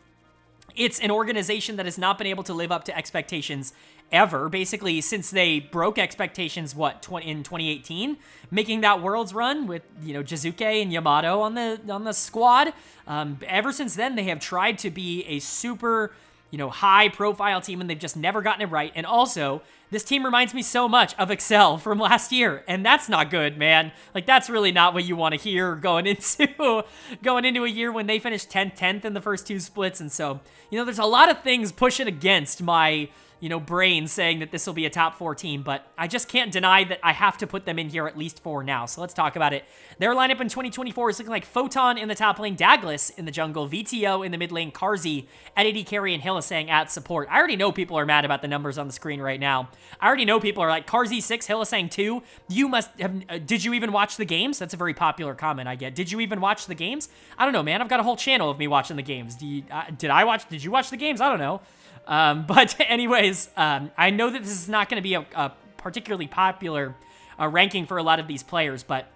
It's an organization that has not been able to live up to expectations ever, basically since they broke expectations, in 2018, making that Worlds run with, you know, Jizuke and Yamato on the squad. Ever since then, they have tried to be a super, you know, high-profile team, and they've just never gotten it right. And also, this team reminds me so much of Excel from last year, and that's not good, man. Like, that's really not what you want to hear going into a year when they finished 10th in the first 2 splits. And so, you know, there's a lot of things pushing against my, you know, brain saying that this will be a top 4 team, but I just can't deny that I have to put them in here at least for now. So let's talk about it. Their lineup in 2024 is looking like Photon in the top lane, Douglas in the jungle, VTO in the mid lane, Karzi at AD carry, and Hylissang at support. I already know people are mad about the numbers on the screen right now. I already know people are like, Karzi 6, Hylissang 2. You must have, did you even watch the games? That's a very popular comment I get. Did you even watch the games? I don't know, man. I've got a whole channel of me watching the games. Did you watch the games? I don't know. But anyways, I know that this is not going to be a particularly popular ranking for a lot of these players, but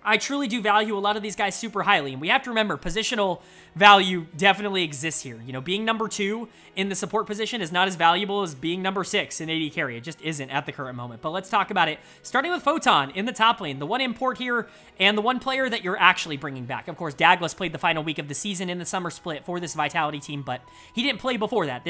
I truly do value a lot of these guys super highly, and we have to remember positional value definitely exists here. You know, being number 2 in the support position is not as valuable as being number 6 in AD carry. It just isn't at the current moment. But let's talk about it. Starting with Photon in the top lane, the one import here and the one player that you're actually bringing back. Of course, Douglas played the final week of the season in the summer split for this Vitality team, but he didn't play before that.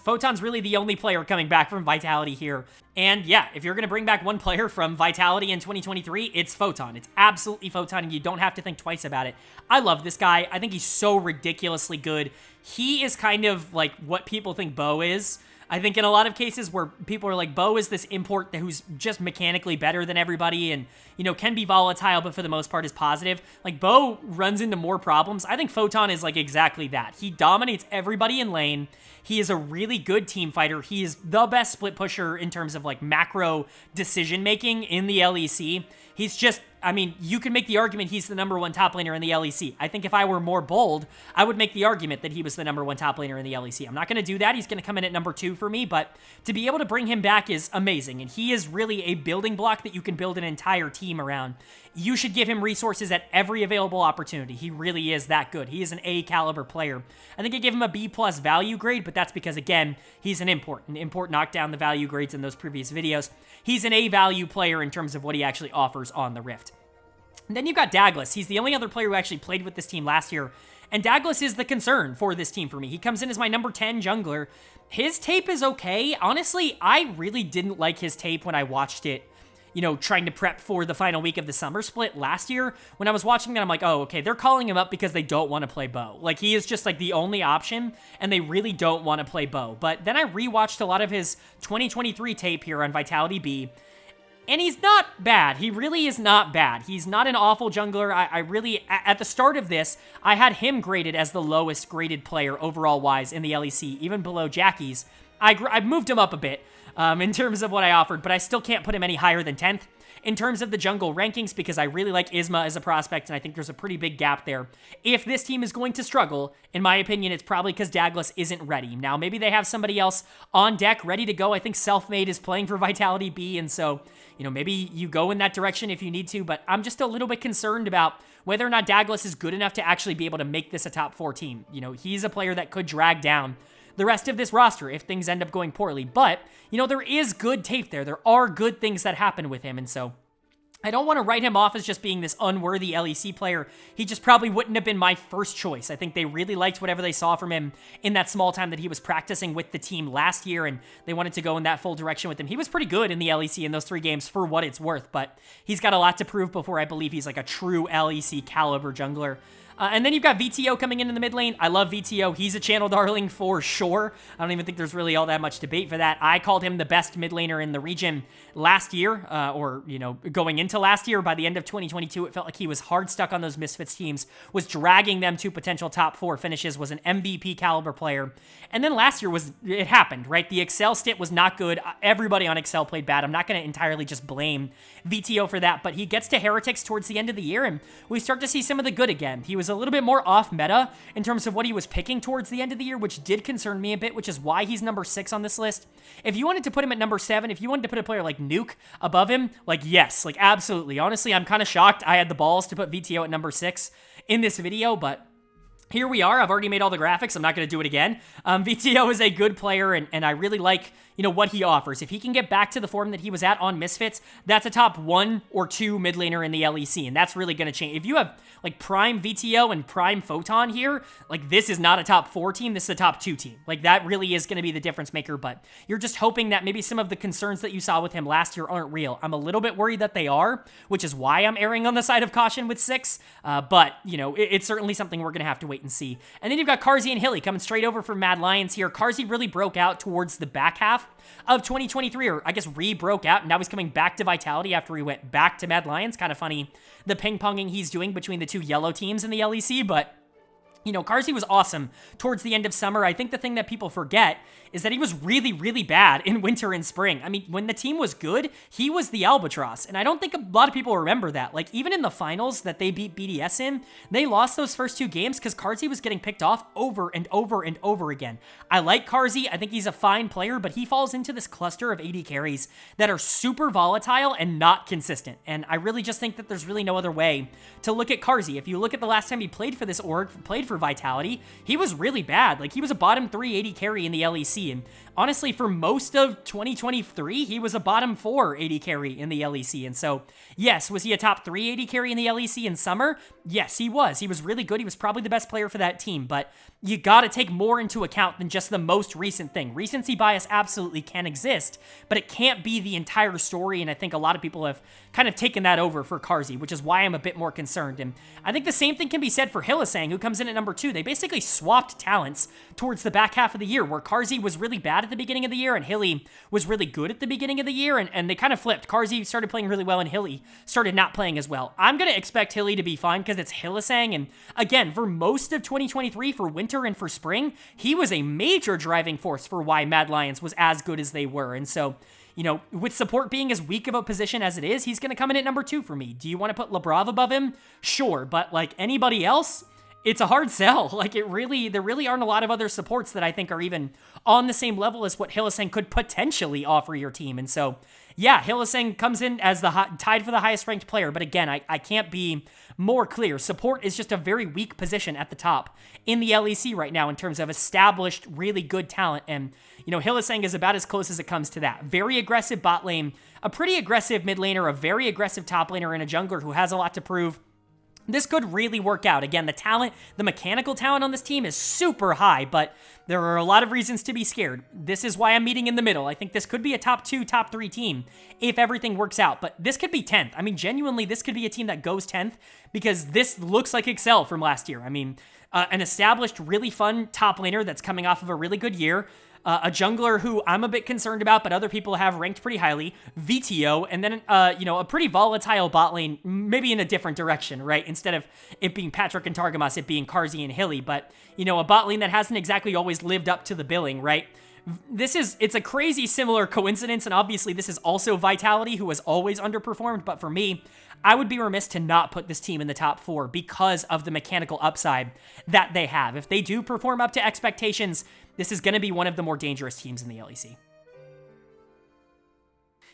Photon's really the only player coming back from Vitality here. And yeah, if you're going to bring back one player from Vitality in 2023, it's Photon. It's absolutely Photon, and you don't have to think twice about it. I love this guy. I think he's so ridiculously good. He is kind of like what people think Bo is. I think in a lot of cases where people are like, Bo is this import who's just mechanically better than everybody and, you know, can be volatile, but for the most part is positive. Like, Bo runs into more problems. I think Photon is like exactly that. He dominates everybody in lane. He is a really good team fighter. He is the best split pusher in terms of like macro decision making in the LEC. He's just, I mean, you can make the argument he's the #1 top laner in the LEC. I think if I were more bold, I would make the argument that he was the #1 top laner in the LEC. I'm not going to do that. He's going to come in at number 2 for me, but to be able to bring him back is amazing, and he is really a building block that you can build an entire team around. You should give him resources at every available opportunity. He really is that good. He is an A caliber player. I think I give him a B+ value grade, but that's because, again, he's an import. An import knocked down the value grades in those previous videos. He's an A value player in terms of what he actually offers on the Rift. And then you've got Douglas. He's the only other player who actually played with this team last year, and Douglas is the concern for this team for me. He comes in as my number 10 jungler. His tape is okay. Honestly, I really didn't like his tape when I watched it, you know, trying to prep for the final week of the summer split last year. When I was watching that, I'm like, oh, okay, they're calling him up because they don't want to play Bo. Like, he is just like the only option, and they really don't want to play Bo. But then I rewatched a lot of his 2023 tape here on Vitality B, and he's not bad. He really is not bad. He's not an awful jungler. I really, at the start of this, I had him graded as the lowest graded player overall-wise in the LEC, even below Jackie's. I've moved him up a bit in terms of what I offered, but I still can't put him any higher than 10th. In terms of the jungle rankings, because I really like Isma as a prospect, and I think there's a pretty big gap there. If this team is going to struggle, in my opinion, it's probably because Douglas isn't ready. Now, maybe they have somebody else on deck ready to go. I think Selfmade is playing for Vitality B, and so, you know, maybe you go in that direction if you need to, but I'm just a little bit concerned about whether or not Douglas is good enough to actually be able to make this a top 4 team. You know, he's a player that could drag down the rest of this roster if things end up going poorly. But, you know, there is good tape there. There are good things that happen with him, and so I don't want to write him off as just being this unworthy LEC player. He just probably wouldn't have been my first choice. I think they really liked whatever they saw from him in that small time that he was practicing with the team last year, and they wanted to go in that full direction with him. He was pretty good in the LEC in those 3 games for what it's worth, but he's got a lot to prove before I believe he's like a true LEC caliber jungler. And then you've got VTO coming in the mid lane. I love VTO. He's a channel darling for sure. I don't even think there's really all that much debate for that. I called him the best mid laner in the region last year, or, you know, going into last year. By the end of 2022, it felt like he was hard stuck on those Misfits teams, was dragging them to potential top 4 finishes, was an MVP caliber player. And then last year it happened, right? The Excel stint was not good. Everybody on Excel played bad. I'm not going to entirely just blame VTO for that, but he gets to Heretics towards the end of the year, and we start to see some of the good again. He was a little bit more off meta in terms of what he was picking towards the end of the year, which did concern me a bit, which is why he's number 6 on this list. If you wanted to put him at number 7, if you wanted to put a player like Nuke above him, like, yes, like, absolutely. Honestly, I'm kind of shocked I had the balls to put VTO at number 6 in this video, but here we are. I've already made all the graphics. I'm not going to do it again. VTO is a good player, and I really like, you know, what he offers. If he can get back to the form that he was at on Misfits, that's a top 1 or 2 mid laner in the LEC, and that's really going to change. If you have, like, prime VTO and prime Photon here, like, this is not a top 4 team. This is a top 2 team. Like, that really is going to be the difference maker, but you're just hoping that maybe some of the concerns that you saw with him last year aren't real. I'm a little bit worried that they are, which is why I'm erring on the side of caution with 6, but, you know, it's certainly something we're going to have to wait and see. And then you've got Carzzy and Hilly coming straight over from Mad Lions here. Carzzy really broke out towards the back half of 2023, or I guess re-broke out, and now he's coming back to Vitality after he went back to Mad Lions. Kind of funny, the ping-ponging he's doing between the 2 yellow teams in the LEC, but You know, Carzzy was awesome towards the end of summer. I think the thing that people forget is that he was really, really bad in winter and spring. I mean, when the team was good, he was the albatross. And I don't think a lot of people remember that. Like, even in the finals that they beat BDS in, they lost those first 2 games because Carzzy was getting picked off over and over and over again. I like Carzzy. I think he's a fine player, but he falls into this cluster of AD carries that are super volatile and not consistent. And I really just think that there's really no other way to look at Carzzy. If you look at the last time he played for this org, played for Vitality, he was really bad. Like, he was a bottom 3 AD carry in the LEC. And honestly, for most of 2023, he was a bottom 4 AD carry in the LEC. And so, yes, was he a top 3 AD carry in the LEC in summer? Yes, he was. He was really good. He was probably the best player for that team. But you got to take more into account than just the most recent thing. Recency bias absolutely can exist, but it can't be the entire story. And I think a lot of people have kind of taken that over for Carzzy, which is why I'm a bit more concerned. And I think the same thing can be said for Hylissang, who comes in at number 2. They basically swapped talents towards the back half of the year, where Carzzy was really bad at the beginning of the year and Hilly was really good at the beginning of the year, and they kind of flipped. Carzzy started playing really well and Hilly started not playing as well. I'm going to expect Hilly to be fine because it's Hylissang, and again, for most of 2023, for winter and for spring, he was a major driving force for why Mad Lions was as good as they were. And so, you know, with support being as weak of a position as it is, he's going to come in at number 2 for me. Do you want to put Labrav above him? Sure, but like anybody else, it's a hard sell. Like, there really aren't a lot of other supports that I think are even on the same level as what Hylissang could potentially offer your team. And so, yeah, Hylissang comes in as tied for the highest ranked player. But again, I can't be more clear. Support is just a very weak position at the top in the LEC right now in terms of established, really good talent. And, you know, Hylissang is about as close as it comes to that. Very aggressive bot lane, a pretty aggressive mid laner, a very aggressive top laner, and a jungler who has a lot to prove. This could really work out. Again, the talent, the mechanical talent on this team is super high, but there are a lot of reasons to be scared. This is why I'm meeting in the middle. I think this could be a top 2, top 3 team if everything works out, but this could be 10th. I mean, genuinely, this could be a team that goes 10th because this looks like Excel from last year. I mean, an established, really fun top laner that's coming off of a really good year. A jungler who I'm a bit concerned about, but other people have ranked pretty highly, VTO, and then, you know, a pretty volatile bot lane, maybe in a different direction, right? Instead of it being Patrick and Targamas, it being Carzzy and Hilly, but, you know, a bot lane that hasn't exactly always lived up to the billing, right? It's a crazy similar coincidence, and obviously this is also Vitality, who has always underperformed, but for me, I would be remiss to not put this team in the top 4 because of the mechanical upside that they have. If they do perform up to expectations, this is going to be one of the more dangerous teams in the LEC.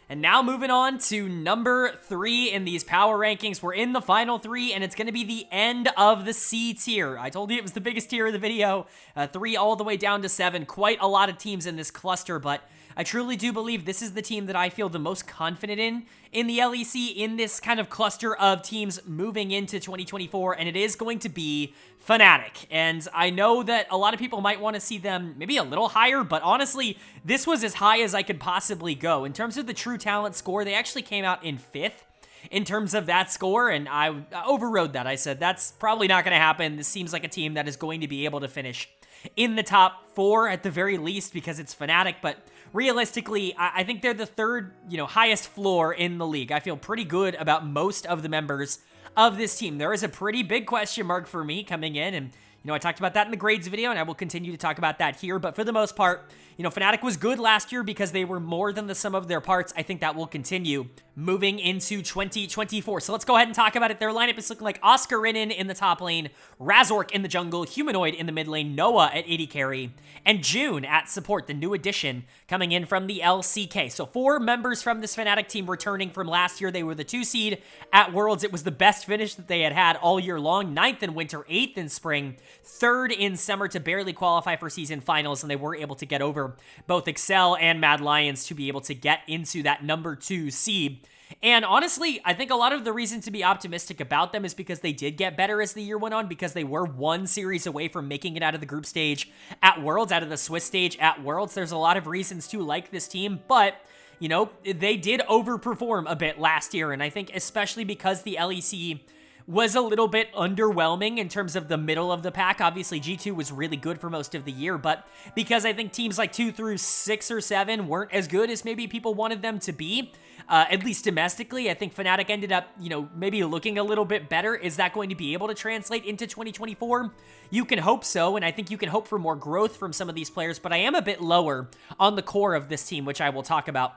And now moving on to number 3 in these power rankings. We're in the final 3, and it's going to be the end of the C tier. I told you it was the biggest tier of the video. 3 all the way down to 7. Quite a lot of teams in this cluster, but I truly do believe this is the team that I feel the most confident in the LEC, in this kind of cluster of teams moving into 2024, and it is going to be Fnatic. And I know that a lot of people might want to see them maybe a little higher, but honestly, this was as high as I could possibly go. In terms of the true talent score, they actually came out in 5th in terms of that score, and I overrode that. I said, that's probably not going to happen. This seems like a team that is going to be able to finish in the top 4 at the very least because it's Fnatic, but realistically, I think they're the 3rd, you know, highest floor in the league. I feel pretty good about most of the members of this team. There is a pretty big question mark for me coming in, and you know, I talked about that in the grades video, and I will continue to talk about that here, but for the most part, you know, Fnatic was good last year because they were more than the sum of their parts. I think that will continue moving into 2024. So let's go ahead and talk about it. Their lineup is looking like Oscar Rinnin in the top lane, Razork in the jungle, Humanoid in the mid lane, Noah at AD carry, and June at support, the new addition coming in from the LCK. So 4 members from this Fnatic team returning from last year. They were the 2 seed at Worlds. It was the best finish that they had had all year long. 9th in winter, 8th in spring, 3rd in summer to barely qualify for season finals, and they were able to get over both Excel and Mad Lions to be able to get into that number 2 seed. And honestly, I think a lot of the reason to be optimistic about them is because they did get better as the year went on, because they were 1 series away from making it out of the group stage at Worlds, out of the Swiss stage at Worlds. There's a lot of reasons to like this team, but you know, they did overperform a bit last year, and I think especially because the LEC was a little bit underwhelming in terms of the middle of the pack. Obviously, G2 was really good for most of the year, but because I think teams like 2 through 6 or 7 weren't as good as maybe people wanted them to be, at least domestically, I think Fnatic ended up, maybe looking a little bit better. Is that going to be able to translate into 2024? You can hope so, and I think you can hope for more growth from some of these players, but I am a bit lower on the core of this team, which I will talk about.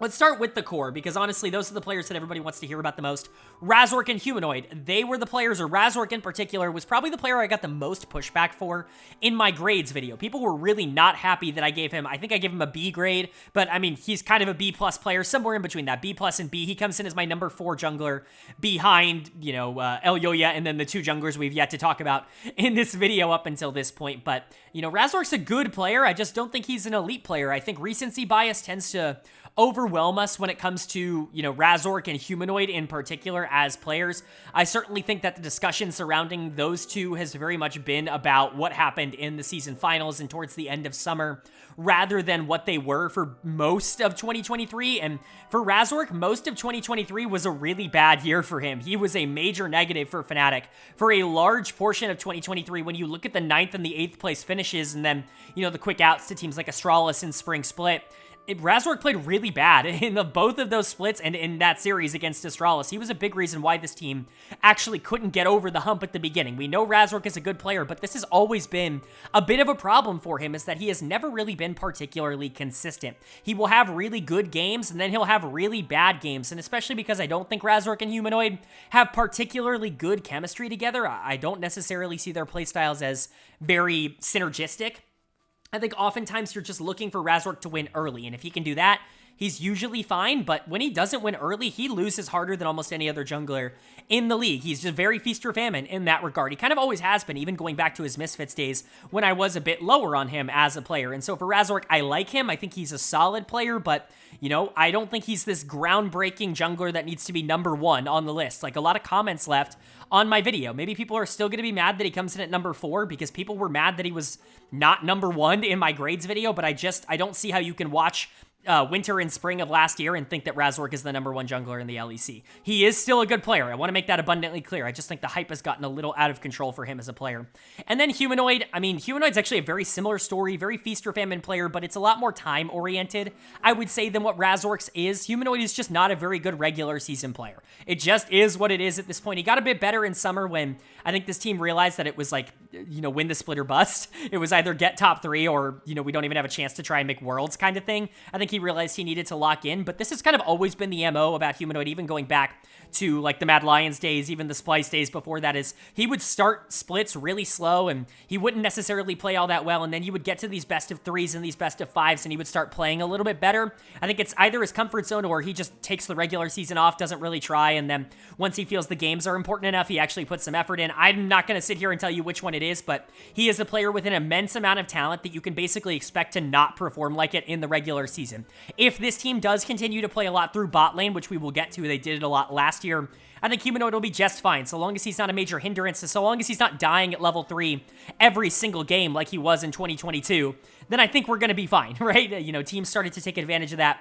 Let's start with the core, because honestly, those are the players that everybody wants to hear about the most. Razork and Humanoid, they were the players, or Razork in particular, was probably the player I got the most pushback for in my grades video. People were really not happy that I gave him, I think I gave him a B grade, but I mean, he's kind of a B+ player, somewhere in between that, B+ and B. He comes in as my number 4 jungler behind, Elyoya, and then the 2 junglers we've yet to talk about in this video up until this point. But, Razork's a good player. I just don't think he's an elite player. I think recency bias tends to overwhelm us when it comes to, Razork and Humanoid in particular as players. I certainly think that the discussion surrounding those two has very much been about what happened in the season finals and towards the end of summer, rather than what they were for most of 2023. And for Razork, most of 2023 was a really bad year for him. He was a major negative for Fnatic for a large portion of 2023. When you look at the 9th and the 8th place finishes, and then, the quick outs to teams like Astralis and Spring Split, Razork played really bad in both of those splits and in that series against Astralis. He was a big reason why this team actually couldn't get over the hump at the beginning. We know Razork is a good player, but this has always been a bit of a problem for him, is that he has never really been particularly consistent. He will have really good games, and then he'll have really bad games, and especially because I don't think Razork and Humanoid have particularly good chemistry together, I don't necessarily see their playstyles as very synergistic. I think oftentimes you're just looking for Razork to win early, and if he can do that, he's usually fine, but when he doesn't win early, he loses harder than almost any other jungler in the league. He's just very feast or famine in that regard. He kind of always has been, even going back to his Misfits days when I was a bit lower on him as a player. And so for Razork, I like him. I think he's a solid player, but, I don't think he's this groundbreaking jungler that needs to be number 1 on the list. Like, a lot of comments left on my video. Maybe people are still going to be mad that he comes in at number 4 because people were mad that he was not number 1 in my grades video, but I don't see how you can watch winter and spring of last year and think that Razork is the number 1 jungler in the LEC. He is still a good player. I want to make that abundantly clear. I just think the hype has gotten a little out of control for him as a player. And then Humanoid, Humanoid's actually a very similar story, very feast or famine player, but it's a lot more time-oriented, I would say, than what Razork's is. Humanoid is just not a very good regular season player. It just is what it is at this point. He got a bit better in summer when I think this team realized that it was like, win the split or bust. It was either get top 3 or, we don't even have a chance to try and make worlds kind of thing. I think he realized he needed to lock in, but this has kind of always been the MO about Humanoid, even going back to like the Mad Lions days, even the Splice days before that, is he would start splits really slow and he wouldn't necessarily play all that well, and then you would get to these best of 3s and these best of 5s and he would start playing a little bit better. I think it's either his comfort zone or he just takes the regular season off, doesn't really try, and then once he feels the games are important enough, he actually puts some effort in. I'm not going to sit here and tell you which one it is, but he is a player with an immense amount of talent that you can basically expect to not perform like it in the regular season. If this team does continue to play a lot through bot lane, which we will get to, they did it a lot last year, I think Humanoid will be just fine, so long as he's not a major hindrance, so long as he's not dying at level 3 every single game like he was in 2022, then I think we're going to be fine, right? Teams started to take advantage of that.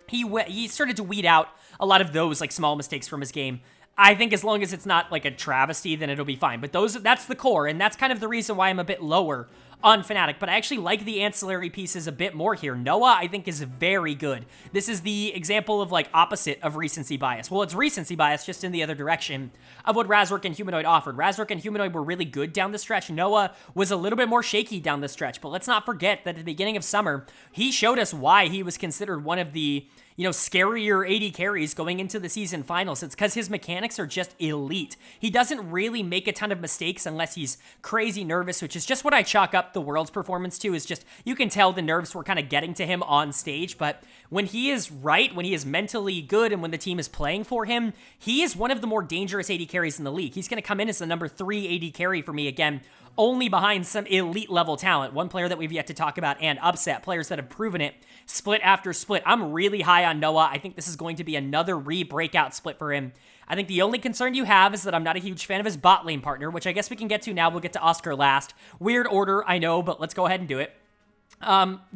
He started to weed out a lot of those like small mistakes from his game. I think as long as it's not like a travesty, then it'll be fine. But that's the core, and that's kind of the reason why I'm a bit lower on Fnatic, but I actually like the ancillary pieces a bit more here. Noah, I think, is very good. This is the example of, like, opposite of recency bias. Well, it's recency bias, just in the other direction of what Razork and Humanoid offered. Razork and Humanoid were really good down the stretch. Noah was a little bit more shaky down the stretch, but let's not forget that at the beginning of summer, he showed us why he was considered one of the scarier AD carries going into the season finals. It's because his mechanics are just elite. He doesn't really make a ton of mistakes unless he's crazy nervous, which is just what I chalk up the World's performance to, is just, you can tell the nerves were kind of getting to him on stage, but when he is right, when he is mentally good, and when the team is playing for him, he is one of the more dangerous AD carries in the league. He's going to come in as the number 3 AD carry for me again, only behind some elite level talent. One player that we've yet to talk about, and Upset, players that have proven it split after split. I'm really high on Noah. I think this is going to be another re-breakout split for him. I think the only concern you have is that I'm not a huge fan of his bot lane partner, which I guess we can get to now. We'll get to Oscar last. Weird order, I know, but let's go ahead and do it.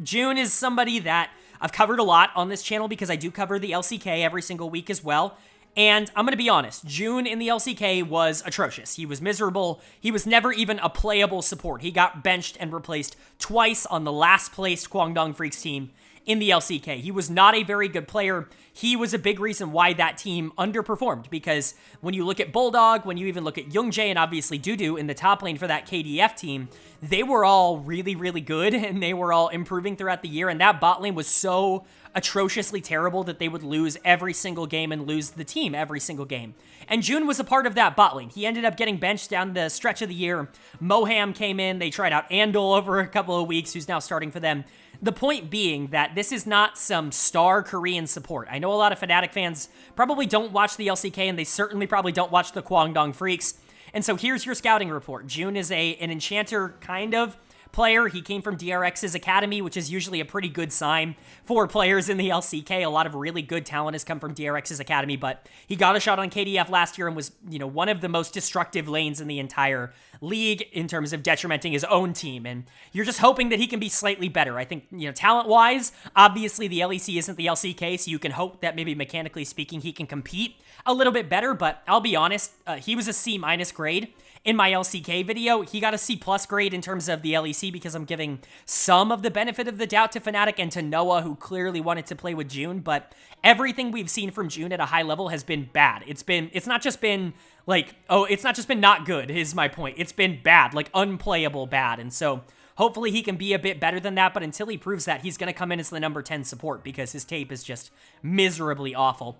June is somebody that I've covered a lot on this channel because I do cover the LCK every single week as well. And I'm going to be honest, June in the LCK was atrocious. He was miserable. He was never even a playable support. He got benched and replaced twice on the last placed Guangdong Freaks team in the LCK. He was not a very good player. He was a big reason why that team underperformed, because when you look at Bulldog, when you even look at Youngjae and obviously Dudu in the top lane for that KDF team, they were all really, really good, and they were all improving throughout the year, and that bot lane was so atrociously terrible that they would lose every single game and lose the team every single game. And June was a part of that bot lane. He ended up getting benched down the stretch of the year. Moham came in. They tried out Andal over a couple of weeks, who's now starting for them. The point being that this is not some star Korean support. I know a lot of Fnatic fans probably don't watch the LCK, and they certainly probably don't watch the Guangdong Freaks. And so here's your scouting report. June is an enchanter kind of player. He came from DRX's academy, which is usually a pretty good sign for players in the LCK. A lot of really good talent has come from DRX's academy, but he got a shot on KDF last year and was, one of the most destructive lanes in the entire league in terms of detrimenting his own team. And you're just hoping that he can be slightly better. I think, talent-wise, obviously the LEC isn't the LCK, so you can hope that maybe mechanically speaking, he can compete a little bit better, but I'll be honest, he was a C- grade in my LCK video. He got a C+ grade in terms of the LEC because I'm giving some of the benefit of the doubt to Fnatic and to Noah, who clearly wanted to play with June, but everything we've seen from June at a high level has been bad. It's not just been not good, is my point. It's been bad, like unplayable bad, and so hopefully he can be a bit better than that, but until he proves that, he's going to come in as the number 10 support because his tape is just miserably awful.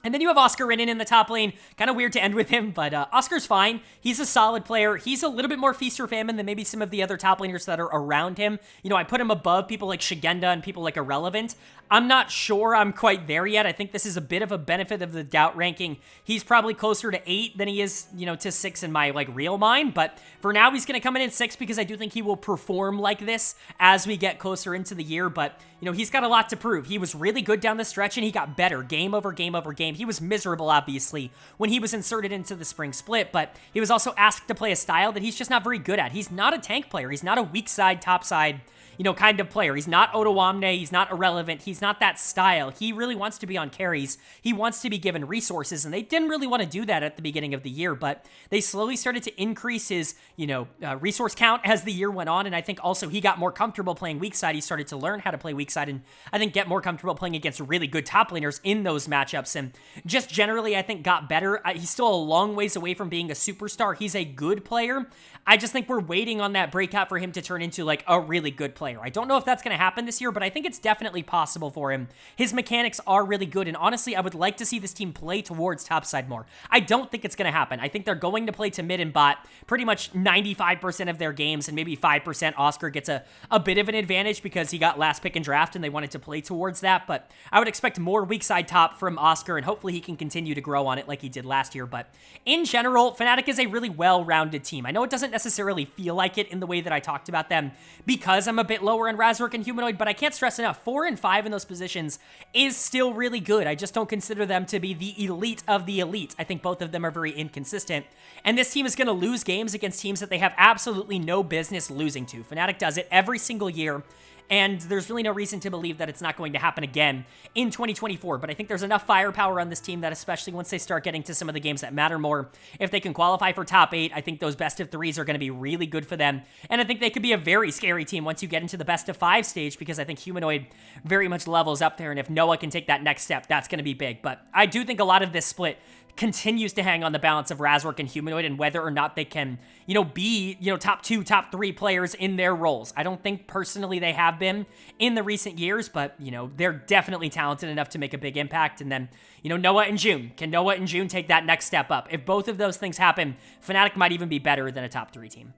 And then you have Oscar Rinnin in the top lane. Kind of weird to end with him, but Oscar's fine. He's a solid player. He's a little bit more feast or famine than maybe some of the other top laners that are around him. I put him above people like Shigenda and people like Irrelevant. I'm not sure I'm quite there yet. I think this is a bit of a benefit of the doubt ranking. He's probably closer to 8 than he is, to 6 in my real mind, but for now he's going to come in at 6 because I do think he will perform like this as we get closer into the year, but he's got a lot to prove. He was really good down the stretch and he got better game over game over game. He was miserable, obviously, when he was inserted into the spring split, but he was also asked to play a style that he's just not very good at. He's not a tank player. He's not a weak side, top side, kind of player. He's not Otoamne. He's not Irrelevant. He's not that style. He really wants to be on carries. He wants to be given resources, and they didn't really want to do that at the beginning of the year, but they slowly started to increase his, resource count as the year went on, and I think also he got more comfortable playing weak side. He started to learn how to play weak side, and I think get more comfortable playing against really good top laners in those matchups, and just generally, I think, got better. He's still a long ways away from being a superstar. He's a good player. I just think we're waiting on that breakout for him to turn into, a really good player. I don't know if that's going to happen this year, but I think it's definitely possible for him. His mechanics are really good, and honestly, I would like to see this team play towards topside more. I don't think it's going to happen. I think they're going to play to mid and bot pretty much 95% of their games, and maybe 5% Oscar gets a bit of an advantage because he got last pick in draft, and they wanted to play towards that, but I would expect more weak side top from Oscar, and hopefully he can continue to grow on it like he did last year, but in general, Fnatic is a really well-rounded team. I know it doesn't necessarily feel like it in the way that I talked about them because I'm a bit lower in Razork and Humanoid, but I can't stress enough, 4 and 5 in those positions is still really good. I just don't consider them to be the elite of the elite. I think both of them are very inconsistent, and this team is going to lose games against teams that they have absolutely no business losing to. Fnatic does it every single year, and there's really no reason to believe that it's not going to happen again in 2024, but I think there's enough firepower on this team that especially once they start getting to some of the games that matter more, if they can qualify for top 8, I think those best of 3s are going to be really good for them, and I think they could be a very scary team once you get into the best of 5 stage, because I think Humanoid very much levels up there, and if Noah can take that next step, that's going to be big, but I do think a lot of this split continues to hang on the balance of Razork and Humanoid and whether or not they can, be, top 2, top 3 players in their roles. I don't think personally they have been in the recent years, but, they're definitely talented enough to make a big impact. And then, Noah and June. Can Noah and June take that next step up? If both of those things happen, Fnatic might even be better than a top 3 team.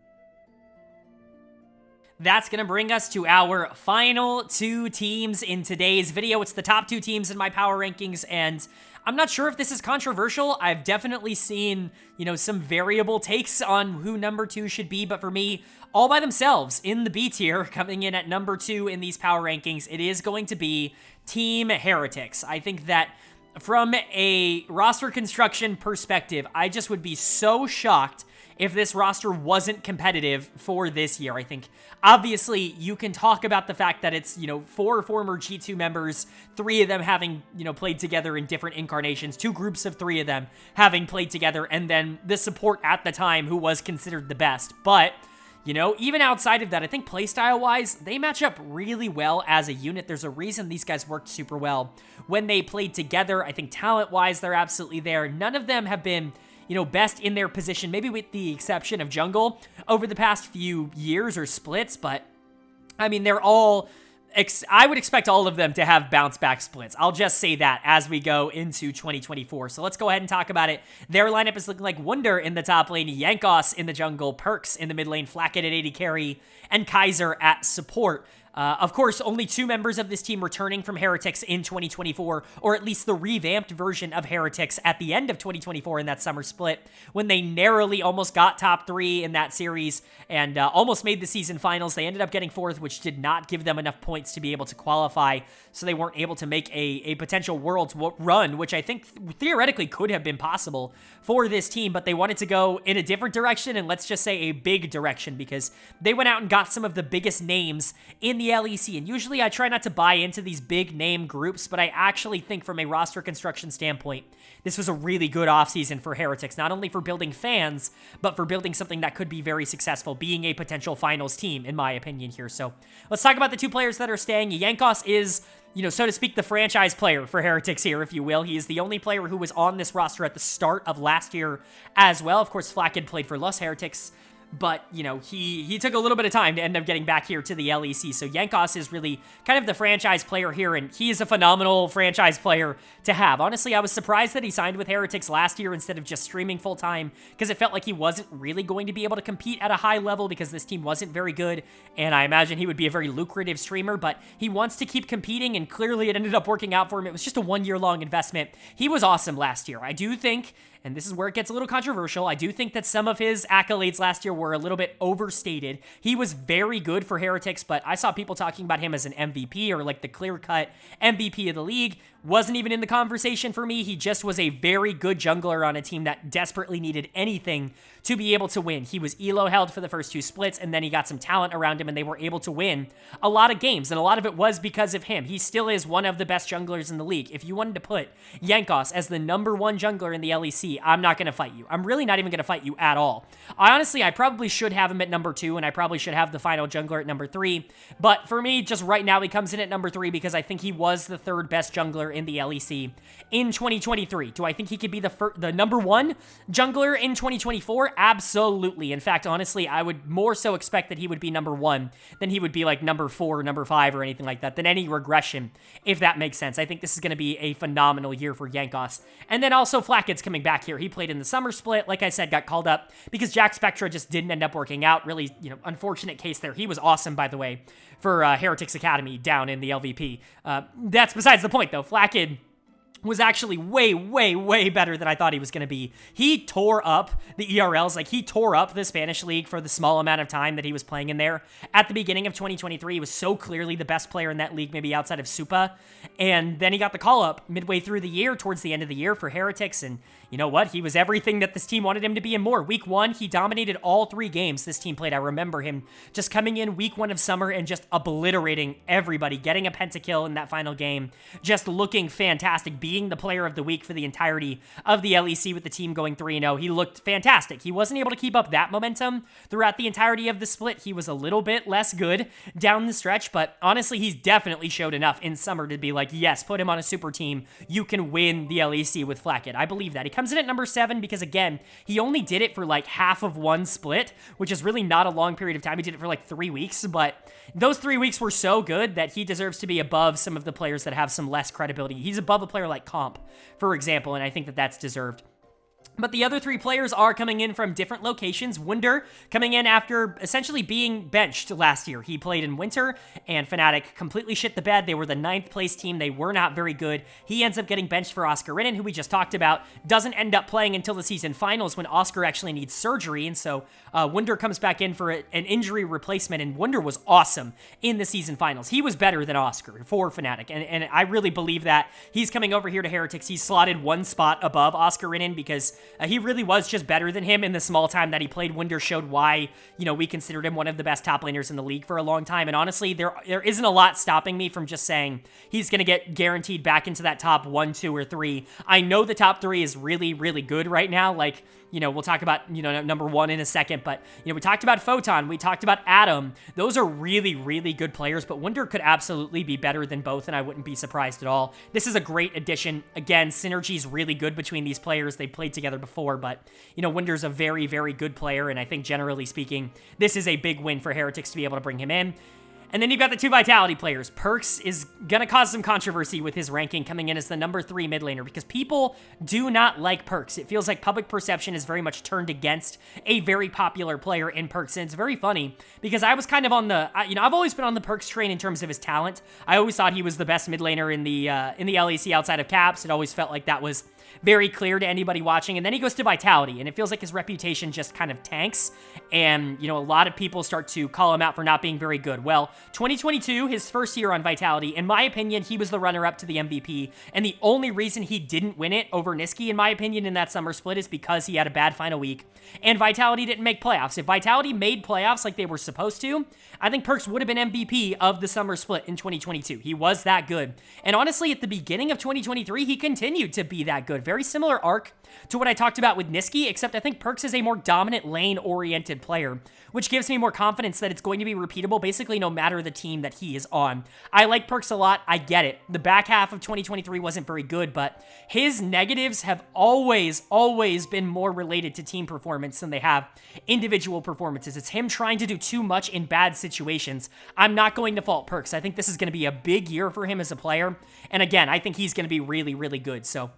That's going to bring us to our final 2 teams in today's video. It's the top 2 teams in my power rankings, and I'm not sure if this is controversial. I've definitely seen, some variable takes on who number 2 should be, but for me, all by themselves in the B tier, coming in at number 2 in these power rankings, it is going to be Team Heretics. I think that from a roster construction perspective, I just would be so shocked if this roster wasn't competitive for this year. I think, obviously, you can talk about the fact that it's, 4 former G2 members, 3 of them having, played together in different incarnations, 2 groups of 3 of them having played together, and then the support at the time who was considered the best. But, even outside of that, I think playstyle-wise, they match up really well as a unit. There's a reason these guys worked super well when they played together. I think talent-wise, they're absolutely there. None of them have been, best in their position, maybe with the exception of jungle over the past few years or splits, but, I mean, they're all... I would expect all of them to have bounce-back splits. I'll just say that as we go into 2024. So let's go ahead and talk about it. Their lineup is looking like Wunder in the top lane, Jankos in the jungle, Perks in the mid lane, Flacket at AD carry, and Kaiser at support. Of course, only 2 members of this team returning from Heretics in 2024, or at least the revamped version of Heretics at the end of 2024 in that summer split, when they narrowly almost got top 3 in that series and almost made the season finals. They ended up getting 4th, which did not give them enough points to be able to qualify, so they weren't able to make a potential Worlds run, which I think theoretically could have been possible for this team, but they wanted to go in a different direction, and let's just say a big direction, because they went out and got some of the biggest names in the LEC, and usually I try not to buy into these big name groups, but I actually think from a roster construction standpoint, this was a really good offseason for Heretics, not only for building fans, but for building something that could be very successful, being a potential finals team, in my opinion here. So let's talk about the 2 players that are staying. Jankos is, so to speak, the franchise player for Heretics here, if you will. He is the only player who was on this roster at the start of last year as well. Of course, Flack had played for Los Heretics, but, he took a little bit of time to end up getting back here to the LEC. So Jankos is really kind of the franchise player here, and he is a phenomenal franchise player to have. Honestly, I was surprised that he signed with Heretics last year instead of just streaming full-time, because it felt like he wasn't really going to be able to compete at a high level because this team wasn't very good, and I imagine he would be a very lucrative streamer, but he wants to keep competing, and clearly it ended up working out for him. It was just a 1-year-long investment. He was awesome last year. I do think, and this is where it gets a little controversial, I do think that some of his accolades last year were a little bit overstated. He was very good for Heretics, but I saw people talking about him as an MVP or like the clear-cut MVP of the league. Wasn't even in the conversation for me. He just was a very good jungler on a team that desperately needed anything to be able to win. He was elo held for the first 2 splits, and then he got some talent around him, and they were able to win a lot of games, and a lot of it was because of him. He still is one of the best junglers in the league. If you wanted to put Jankos as the #1 jungler in the LEC, I'm not going to fight you. I'm really not even going to fight you at all. I probably should have him at #2, and I probably should have the final jungler at #3, but for me, just right now, he comes in at #3 because I think he was the 3rd best jungler in the LEC in 2023. Do I think he could be the #1 jungler in 2024? Absolutely. In fact, honestly, I would more so expect that he would be #1 than he would be like #4, #5, or anything like that, than any regression, if that makes sense. I think this is going to be a phenomenal year for Jankos. And then also Flacket's coming back here. He played in the summer split, like I said, got called up because Jack Spectra just didn't end up working out. Really, unfortunate case there. He was awesome, by the way, for Heretics Academy down in the LVP. That's besides the point, though. Flacket was actually way, way, way better than I thought he was going to be. He tore up the ERLs. Like, he tore up the Spanish League for the small amount of time that he was playing in there. At the beginning of 2023, he was so clearly the best player in that league, maybe outside of Supa. And then he got the call-up midway through the year, towards the end of the year for Heretics, and you know what? He was everything that this team wanted him to be and more. Week 1, he dominated all 3 games this team played. I remember him just coming in week 1 of summer and just obliterating everybody, getting a pentakill in that final game, just looking fantastic, being the player of the week for the entirety of the LEC with the team going 3-0. He looked fantastic. He wasn't able to keep up that momentum throughout the entirety of the split. He was a little bit less good down the stretch, but honestly, he's definitely showed enough in summer to be like, yes, put him on a super team. You can win the LEC with Flacket. I believe that. He comes in at #7 because, again, he only did it for like half of 1 split, which is really not a long period of time. He did it for like 3 weeks, but those 3 weeks were so good that he deserves to be above some of the players that have some less credibility. He's above a player like Comp, for example, and I think that that's deserved. But the other 3 players are coming in from different locations. Wunder coming in after essentially being benched last year. He played in Winter, and Fnatic completely shit the bed. They were the 9th place team. They were not very good. He ends up getting benched for Oscar Rinnan, who we just talked about. Doesn't end up playing until the season finals when Oscar actually needs surgery, and so Wunder comes back in for an injury replacement, and Wunder was awesome in the season finals. He was better than Oscar for Fnatic, and I really believe that. He's coming over here to Heretics. He's slotted 1 spot above Oscar Rinnan because He really was just better than him in the small time that he played. Wunder showed why, we considered him one of the best top laners in the league for a long time. And honestly, there isn't a lot stopping me from just saying he's going to get guaranteed back into that top 1, 2, or 3. I know the top 3 is really, really good right now. Like, we'll talk about, number 1 in a second, but, we talked about Photon, we talked about Adam. Those are really, really good players, but Wunder could absolutely be better than both, and I wouldn't be surprised at all. This is a great addition. Again, synergy is really good between these players. They played together before, but, Wunder's a very, very good player, and I think generally speaking, this is a big win for Heretics to be able to bring him in. And then you've got the 2 Vitality players. Perkz is going to cause some controversy with his ranking coming in as the number 3 mid laner because people do not like Perkz. It feels like public perception is very much turned against a very popular player in Perkz. And it's very funny because I was kind of on the, I've always been on the Perkz train in terms of his talent. I always thought he was the best mid laner in the LEC outside of Caps. It always felt like that was very clear to anybody watching. And then he goes to Vitality, and it feels like his reputation just kind of tanks. And, a lot of people start to call him out for not being very good. Well, 2022, his first year on Vitality, in my opinion, he was the runner-up to the MVP. And the only reason he didn't win it over Nisqy, in my opinion, in that summer split is because he had a bad final week. And Vitality didn't make playoffs. If Vitality made playoffs like they were supposed to, I think Perkz would have been MVP of the summer split in 2022. He was that good. And honestly, at the beginning of 2023, he continued to be that good. Very similar arc to what I talked about with Nisqy, except I think Perkz is a more dominant lane-oriented player, which gives me more confidence that it's going to be repeatable basically no matter the team that he is on. I like Perkz a lot. I get it. The back half of 2023 wasn't very good, but his negatives have always been more related to team performance than they have individual performances. It's him trying to do too much in bad situations. I'm not going to fault Perkz. I think this is going to be a big year for him as a player. And again, I think he's going to be really, really good. So,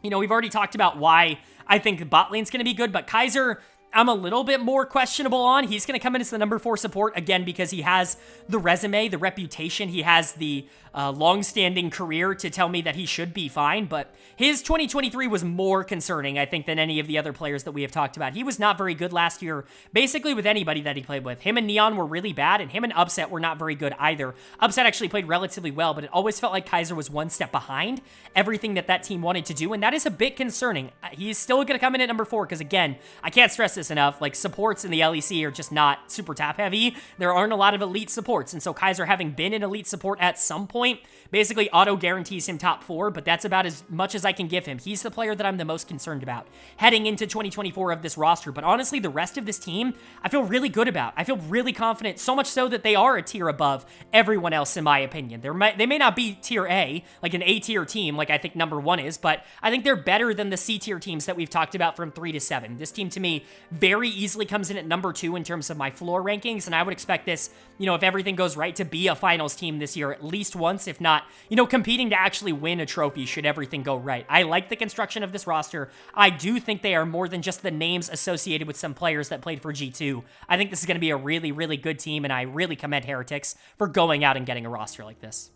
we've already talked about why I think the bot lane's going to be good, but Kaiser, I'm a little bit more questionable on. He's going to come in as the number 4 support, again, because he has the resume, the reputation. He has the long-standing career to tell me that he should be fine, but his 2023 was more concerning, I think, than any of the other players that we have talked about. He was not very good last year, basically with anybody that he played with. Him and Neon were really bad, and him and Upset were not very good either. Upset actually played relatively well, but it always felt like Kaiser was one step behind everything that team wanted to do, and that is a bit concerning. He's still going to come in at number 4, because again, I can't stress this enough, like, supports in the LEC are just not super top heavy. There aren't a lot of elite supports, and so Kaiser having been an elite support at some point basically auto guarantees him top 4, but that's about as much as I can give him. He's the player that I'm the most concerned about heading into 2024 of this roster, but honestly, the rest of this team, I feel really good about. I feel really confident, so much so that they are a tier above everyone else, in my opinion. They may not be tier A, like an A tier team, like I think number 1 is, but I think they're better than the C tier teams that we've talked about from 3 to 7. This team, to me, very easily comes in at number 2 in terms of my floor rankings, and I would expect this, if everything goes right, to be a finals team this year at least once, if not, competing to actually win a trophy should everything go right. I like the construction of this roster. I do think they are more than just the names associated with some players that played for G2. I think this is going to be a really, really good team, and I really commend Heretics for going out and getting a roster like this.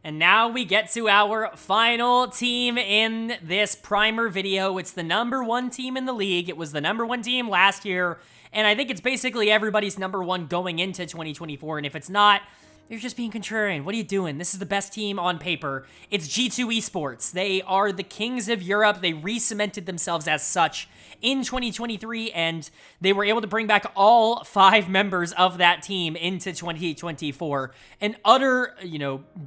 And now we get to our final team in this primer video. It's the number 1 team in the league. It was the number 1 team last year, and I think it's basically everybody's number 1 going into 2024, and if it's not, you're just being contrarian. What are you doing? This is the best team on paper. It's G2 Esports. They are the kings of Europe. They re-cemented themselves as such in 2023, and they were able to bring back all 5 members of that team into 2024. An utter,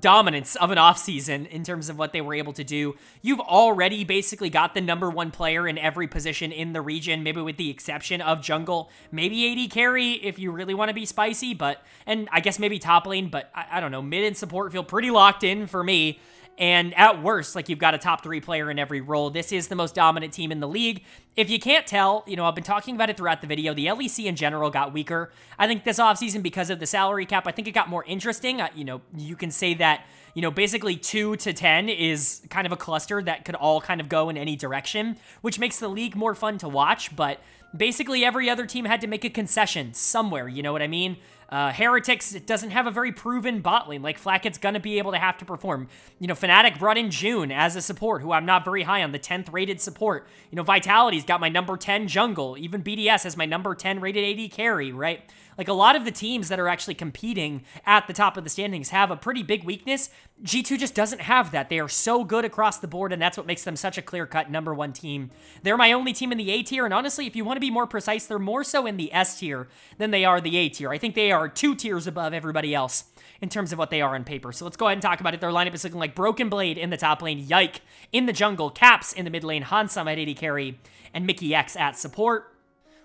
dominance of an offseason in terms of what they were able to do. You've already basically got the number 1 player in every position in the region, maybe with the exception of jungle, maybe AD carry if you really want to be spicy, and I guess maybe top lane, but I don't know, mid and support feel pretty locked in for me. And at worst, like, you've got a top 3 player in every role. This is the most dominant team in the league. If you can't tell, I've been talking about it throughout the video. The LEC in general got weaker. I think this offseason, because of the salary cap, I think it got more interesting. You can say that, basically 2 to 10 is kind of a cluster that could all kind of go in any direction, which makes the league more fun to watch. But basically every other team had to make a concession somewhere, you know what I mean? Heretics doesn't have a very proven bot lane. Like, Flackett's gonna be able to have to perform. Fnatic brought in June as a support, who I'm not very high on, the 10th rated support. Vitality's got my number 10 jungle. Even BDS has my number 10 rated AD carry, right? Like, a lot of the teams that are actually competing at the top of the standings have a pretty big weakness, G2 just doesn't have that. They are so good across the board, and that's what makes them such a clear-cut number one team. They're my only team in the A tier, and honestly, if you want to be more precise, they're more so in the S tier than they are the A tier. I think they are 2 tiers above everybody else in terms of what they are on paper. So let's go ahead and talk about it. Their lineup is looking like Broken Blade in the top lane, Yike in the jungle, Caps in the mid lane, Hansama at AD carry, and Mickey X at support.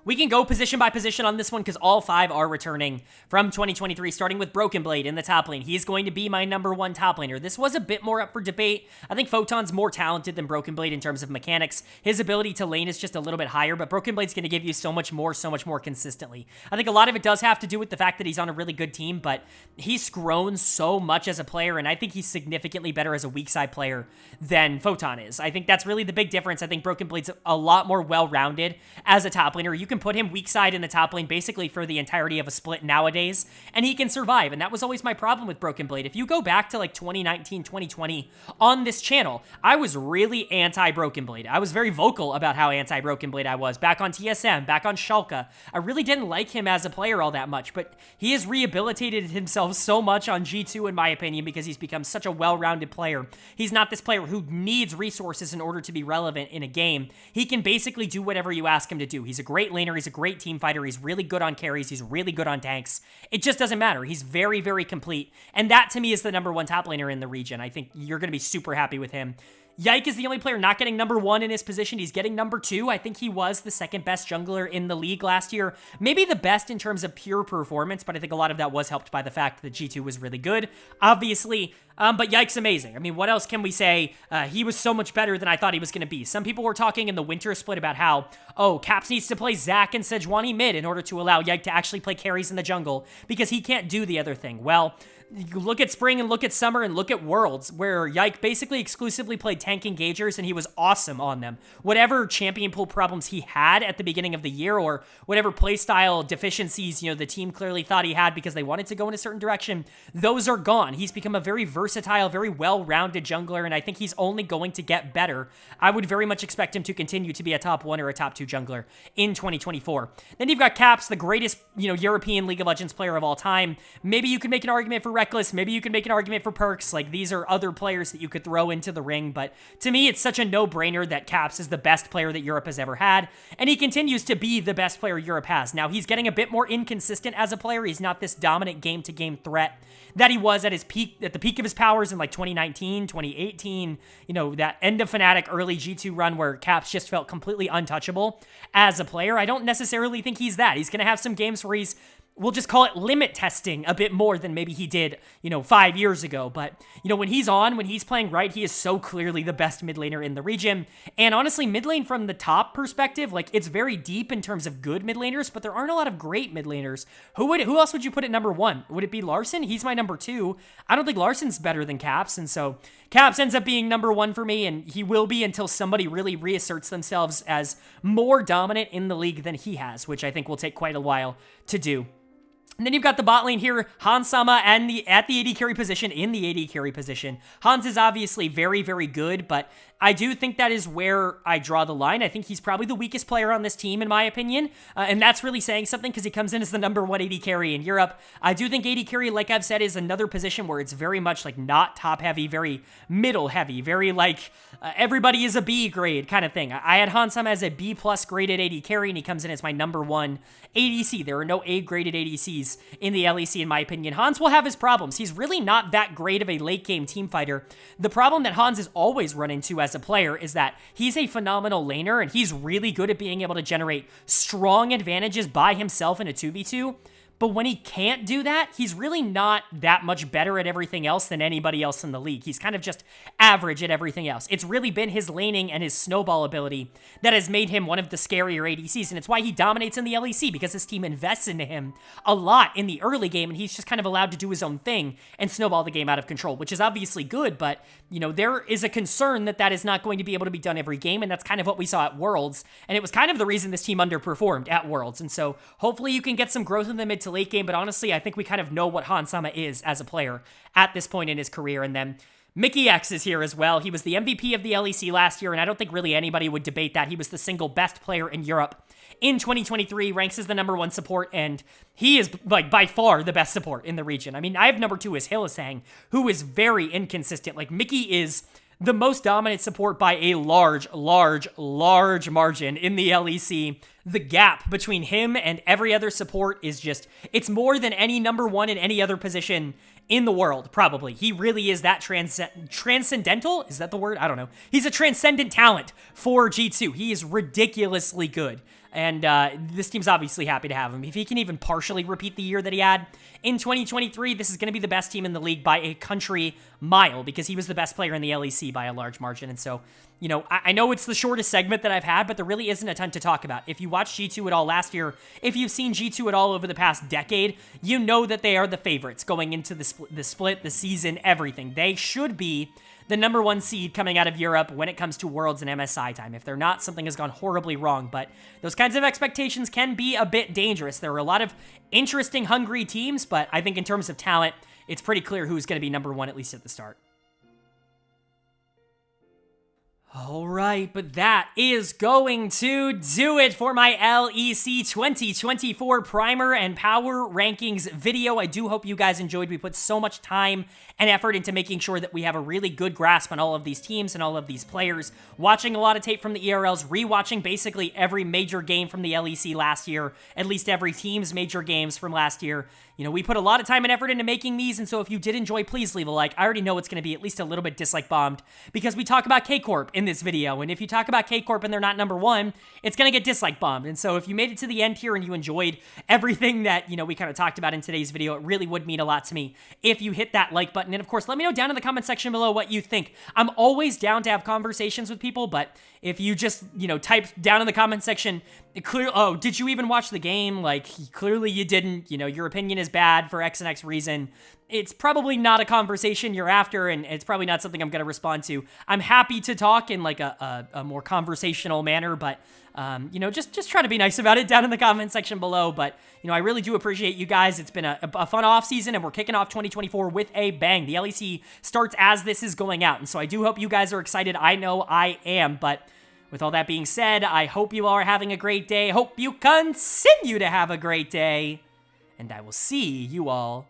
We can go position by position on this one because all 5 are returning from 2023, starting with Broken Blade in the top lane. He's going to be my number 1 top laner. This was a bit more up for debate. I think Photon's more talented than Broken Blade in terms of mechanics. His ability to lane is just a little bit higher, but Broken Blade's going to give you so much more consistently. I think a lot of it does have to do with the fact that he's on a really good team, but he's grown so much as a player, and I think he's significantly better as a weak side player than Photon is. I think that's really the big difference. I think Broken Blade's a lot more well-rounded as a top laner. You can put him weak side in the top lane basically for the entirety of a split nowadays, and he can survive, and that was always my problem with Broken Blade. If you go back to like 2019, 2020 on this channel, I was really anti-Broken Blade. I was very vocal about how anti-Broken Blade I was, back on TSM, back on Schalke. I really didn't like him as a player all that much, but he has rehabilitated himself so much on G2 in my opinion because he's become such a well-rounded player. He's not this player who needs resources in order to be relevant in a game. He can basically do whatever you ask him to do. He's a great laner, he's a great team fighter, he's really good on carries, he's really good on tanks. It just doesn't matter. He's very, very complete, and that to me is the number 1 top laner in the region. I think you're going to be super happy with him. Yike is the only player not getting number 1 in his position. He's getting number 2. I think he was the second best jungler in the league last year. Maybe the best in terms of pure performance, but I think a lot of that was helped by the fact that G2 was really good, obviously. But Yike's amazing. I mean, what else can we say? He was so much better than I thought he was going to be. Some people were talking in the winter split about how, oh, Caps needs to play Zac and Sejuani mid in order to allow Yike to actually play carries in the jungle because he can't do the other thing. Well, you look at Spring and look at Summer and look at Worlds, where Yike basically exclusively played tank engagers and he was awesome on them. Whatever champion pool problems he had at the beginning of the year or whatever playstyle deficiencies, the team clearly thought he had because they wanted to go in a certain direction, those are gone. He's become a very versatile, very well-rounded jungler, and I think he's only going to get better. I would very much expect him to continue to be a top 1 or a top 2 jungler in 2024. Then you've got Caps, the greatest, European League of Legends player of all time. Maybe you could make an argument for Reckless, maybe you could make an argument for Perks. Like, these are other players that you could throw into the ring, but to me, it's such a no-brainer that Caps is the best player that Europe has ever had, and he continues to be the best player Europe has. Now, he's getting a bit more inconsistent as a player. He's not this dominant game-to-game threat that he was at his peak, at the peak of his powers in like 2019, 2018, that end of Fnatic, early G2 run where Caps just felt completely untouchable as a player. I don't necessarily think he's that. He's going to have some games where we'll just call it limit testing a bit more than maybe he did, 5 years ago. But, when he's playing right, he is so clearly the best mid laner in the region. And honestly, mid lane from the top perspective, like, it's very deep in terms of good mid laners, but there aren't a lot of great mid laners. Who else would you put at number 1? Would it be Larson? He's my number 2. I don't think Larson's better than Caps, and so Caps ends up being number 1 for me, and he will be until somebody really reasserts themselves as more dominant in the league than he has, which I think will take quite a while to do. And then you've got the bot lane here, Hansama and at the AD carry position, in the AD carry position. Hans is obviously very, very good, but I do think that is where I draw the line. I think he's probably the weakest player on this team, in my opinion, and that's really saying something because he comes in as the number 1 AD carry in Europe. I do think AD carry, like I've said, is another position where it's very much like not top-heavy, very middle-heavy, very like everybody is a B grade kind of thing. I had Hansama as a B-plus graded AD carry, and he comes in as my number 1 ADC. There are no A-graded ADCs in the LEC, in my opinion. Hans will have his problems. He's really not that great of a late-game team fighter. The problem that Hans has always run into as a player is that he's a phenomenal laner, and he's really good at being able to generate strong advantages by himself in a 2v2. But when he can't do that, he's really not that much better at everything else than anybody else in the league. He's kind of just average at everything else. It's really been his laning and his snowball ability that has made him one of the scarier ADCs, and it's why he dominates in the LEC, because his team invests into him a lot in the early game, and he's just kind of allowed to do his own thing and snowball the game out of control, which is obviously good, but, there is a concern that that is not going to be able to be done every game, and that's kind of what we saw at Worlds, and it was kind of the reason this team underperformed at Worlds, and so hopefully you can get some growth in the mid to late game, but honestly, I think we kind of know what Hansama is as a player at this point in his career. And then Mickey X is here as well. He was the MVP of the LEC last year, and I don't think really anybody would debate that. He was the single best player in Europe in 2023, ranks as the #1 support, and he is, like, by far the best support in the region. I mean, I have #2 as Hylissang, who is very inconsistent. Like, Mickey is the most dominant support by a large margin in the LEC. The gap between him and every other support is just, it's more than any #1 in any other position in the world, probably. He really is that transcendental? Is that the word? I don't know. He's a transcendent talent for G2. He is ridiculously good. And this team's obviously happy to have him. If he can even partially repeat the year that he had in 2023, this is going to be the best team in the league by a country mile, because he was the best player in the LEC by a large margin. And so, you know, I know it's the shortest segment that I've had, but there really isn't a ton to talk about. If you watched G2 at all last year, if you've seen G2 at all over the past decade, you know that they are the favorites going into the split, the season, everything. They should be the #1 seed coming out of Europe when it comes to Worlds and MSI time. If they're not, something has gone horribly wrong, but those kinds of expectations can be a bit dangerous. There are a lot of interesting, hungry teams, but I think in terms of talent, it's pretty clear who's going to be #1, at least at the start. All right, but that is going to do it for my LEC 2024 Primer and Power Rankings video. I do hope you guys enjoyed. We put so much time and effort into making sure that we have a really good grasp on all of these teams and all of these players. Watching a lot of tape from the ERLs, rewatching basically every major game from the LEC last year, at least every team's major games from last year. You know, we put a lot of time and effort into making these, and so if you did enjoy, please leave a like. I already know it's going to be at least a little bit dislike bombed, because we talk about K-Corp in this video, and if you talk about K-Corp and they're not #1, it's going to get dislike bombed. And so if you made it to the end here and you enjoyed everything that, you know, we kind of talked about in today's video, it really would mean a lot to me if you hit that like button. And of course, let me know down in the comment section below what you think. I'm always down to have conversations with people, but if you just, you know, type down in the comment section, oh, did you even watch the game? Like, clearly you didn't, you know, your opinion is bad for X and X reason. It's probably not a conversation you're after, and it's probably not something I'm going to respond to. I'm happy to talk in like a more conversational manner, but, you know, just try to be nice about it down in the comment section below. But, you know, I really do appreciate you guys. It's been a fun off season, and we're kicking off 2024 with a bang. The LEC starts as this is going out, and so I do hope you guys are excited. I know I am, but with all that being said, I hope you all are having a great day. Hope you continue to have a great day, and I will see you all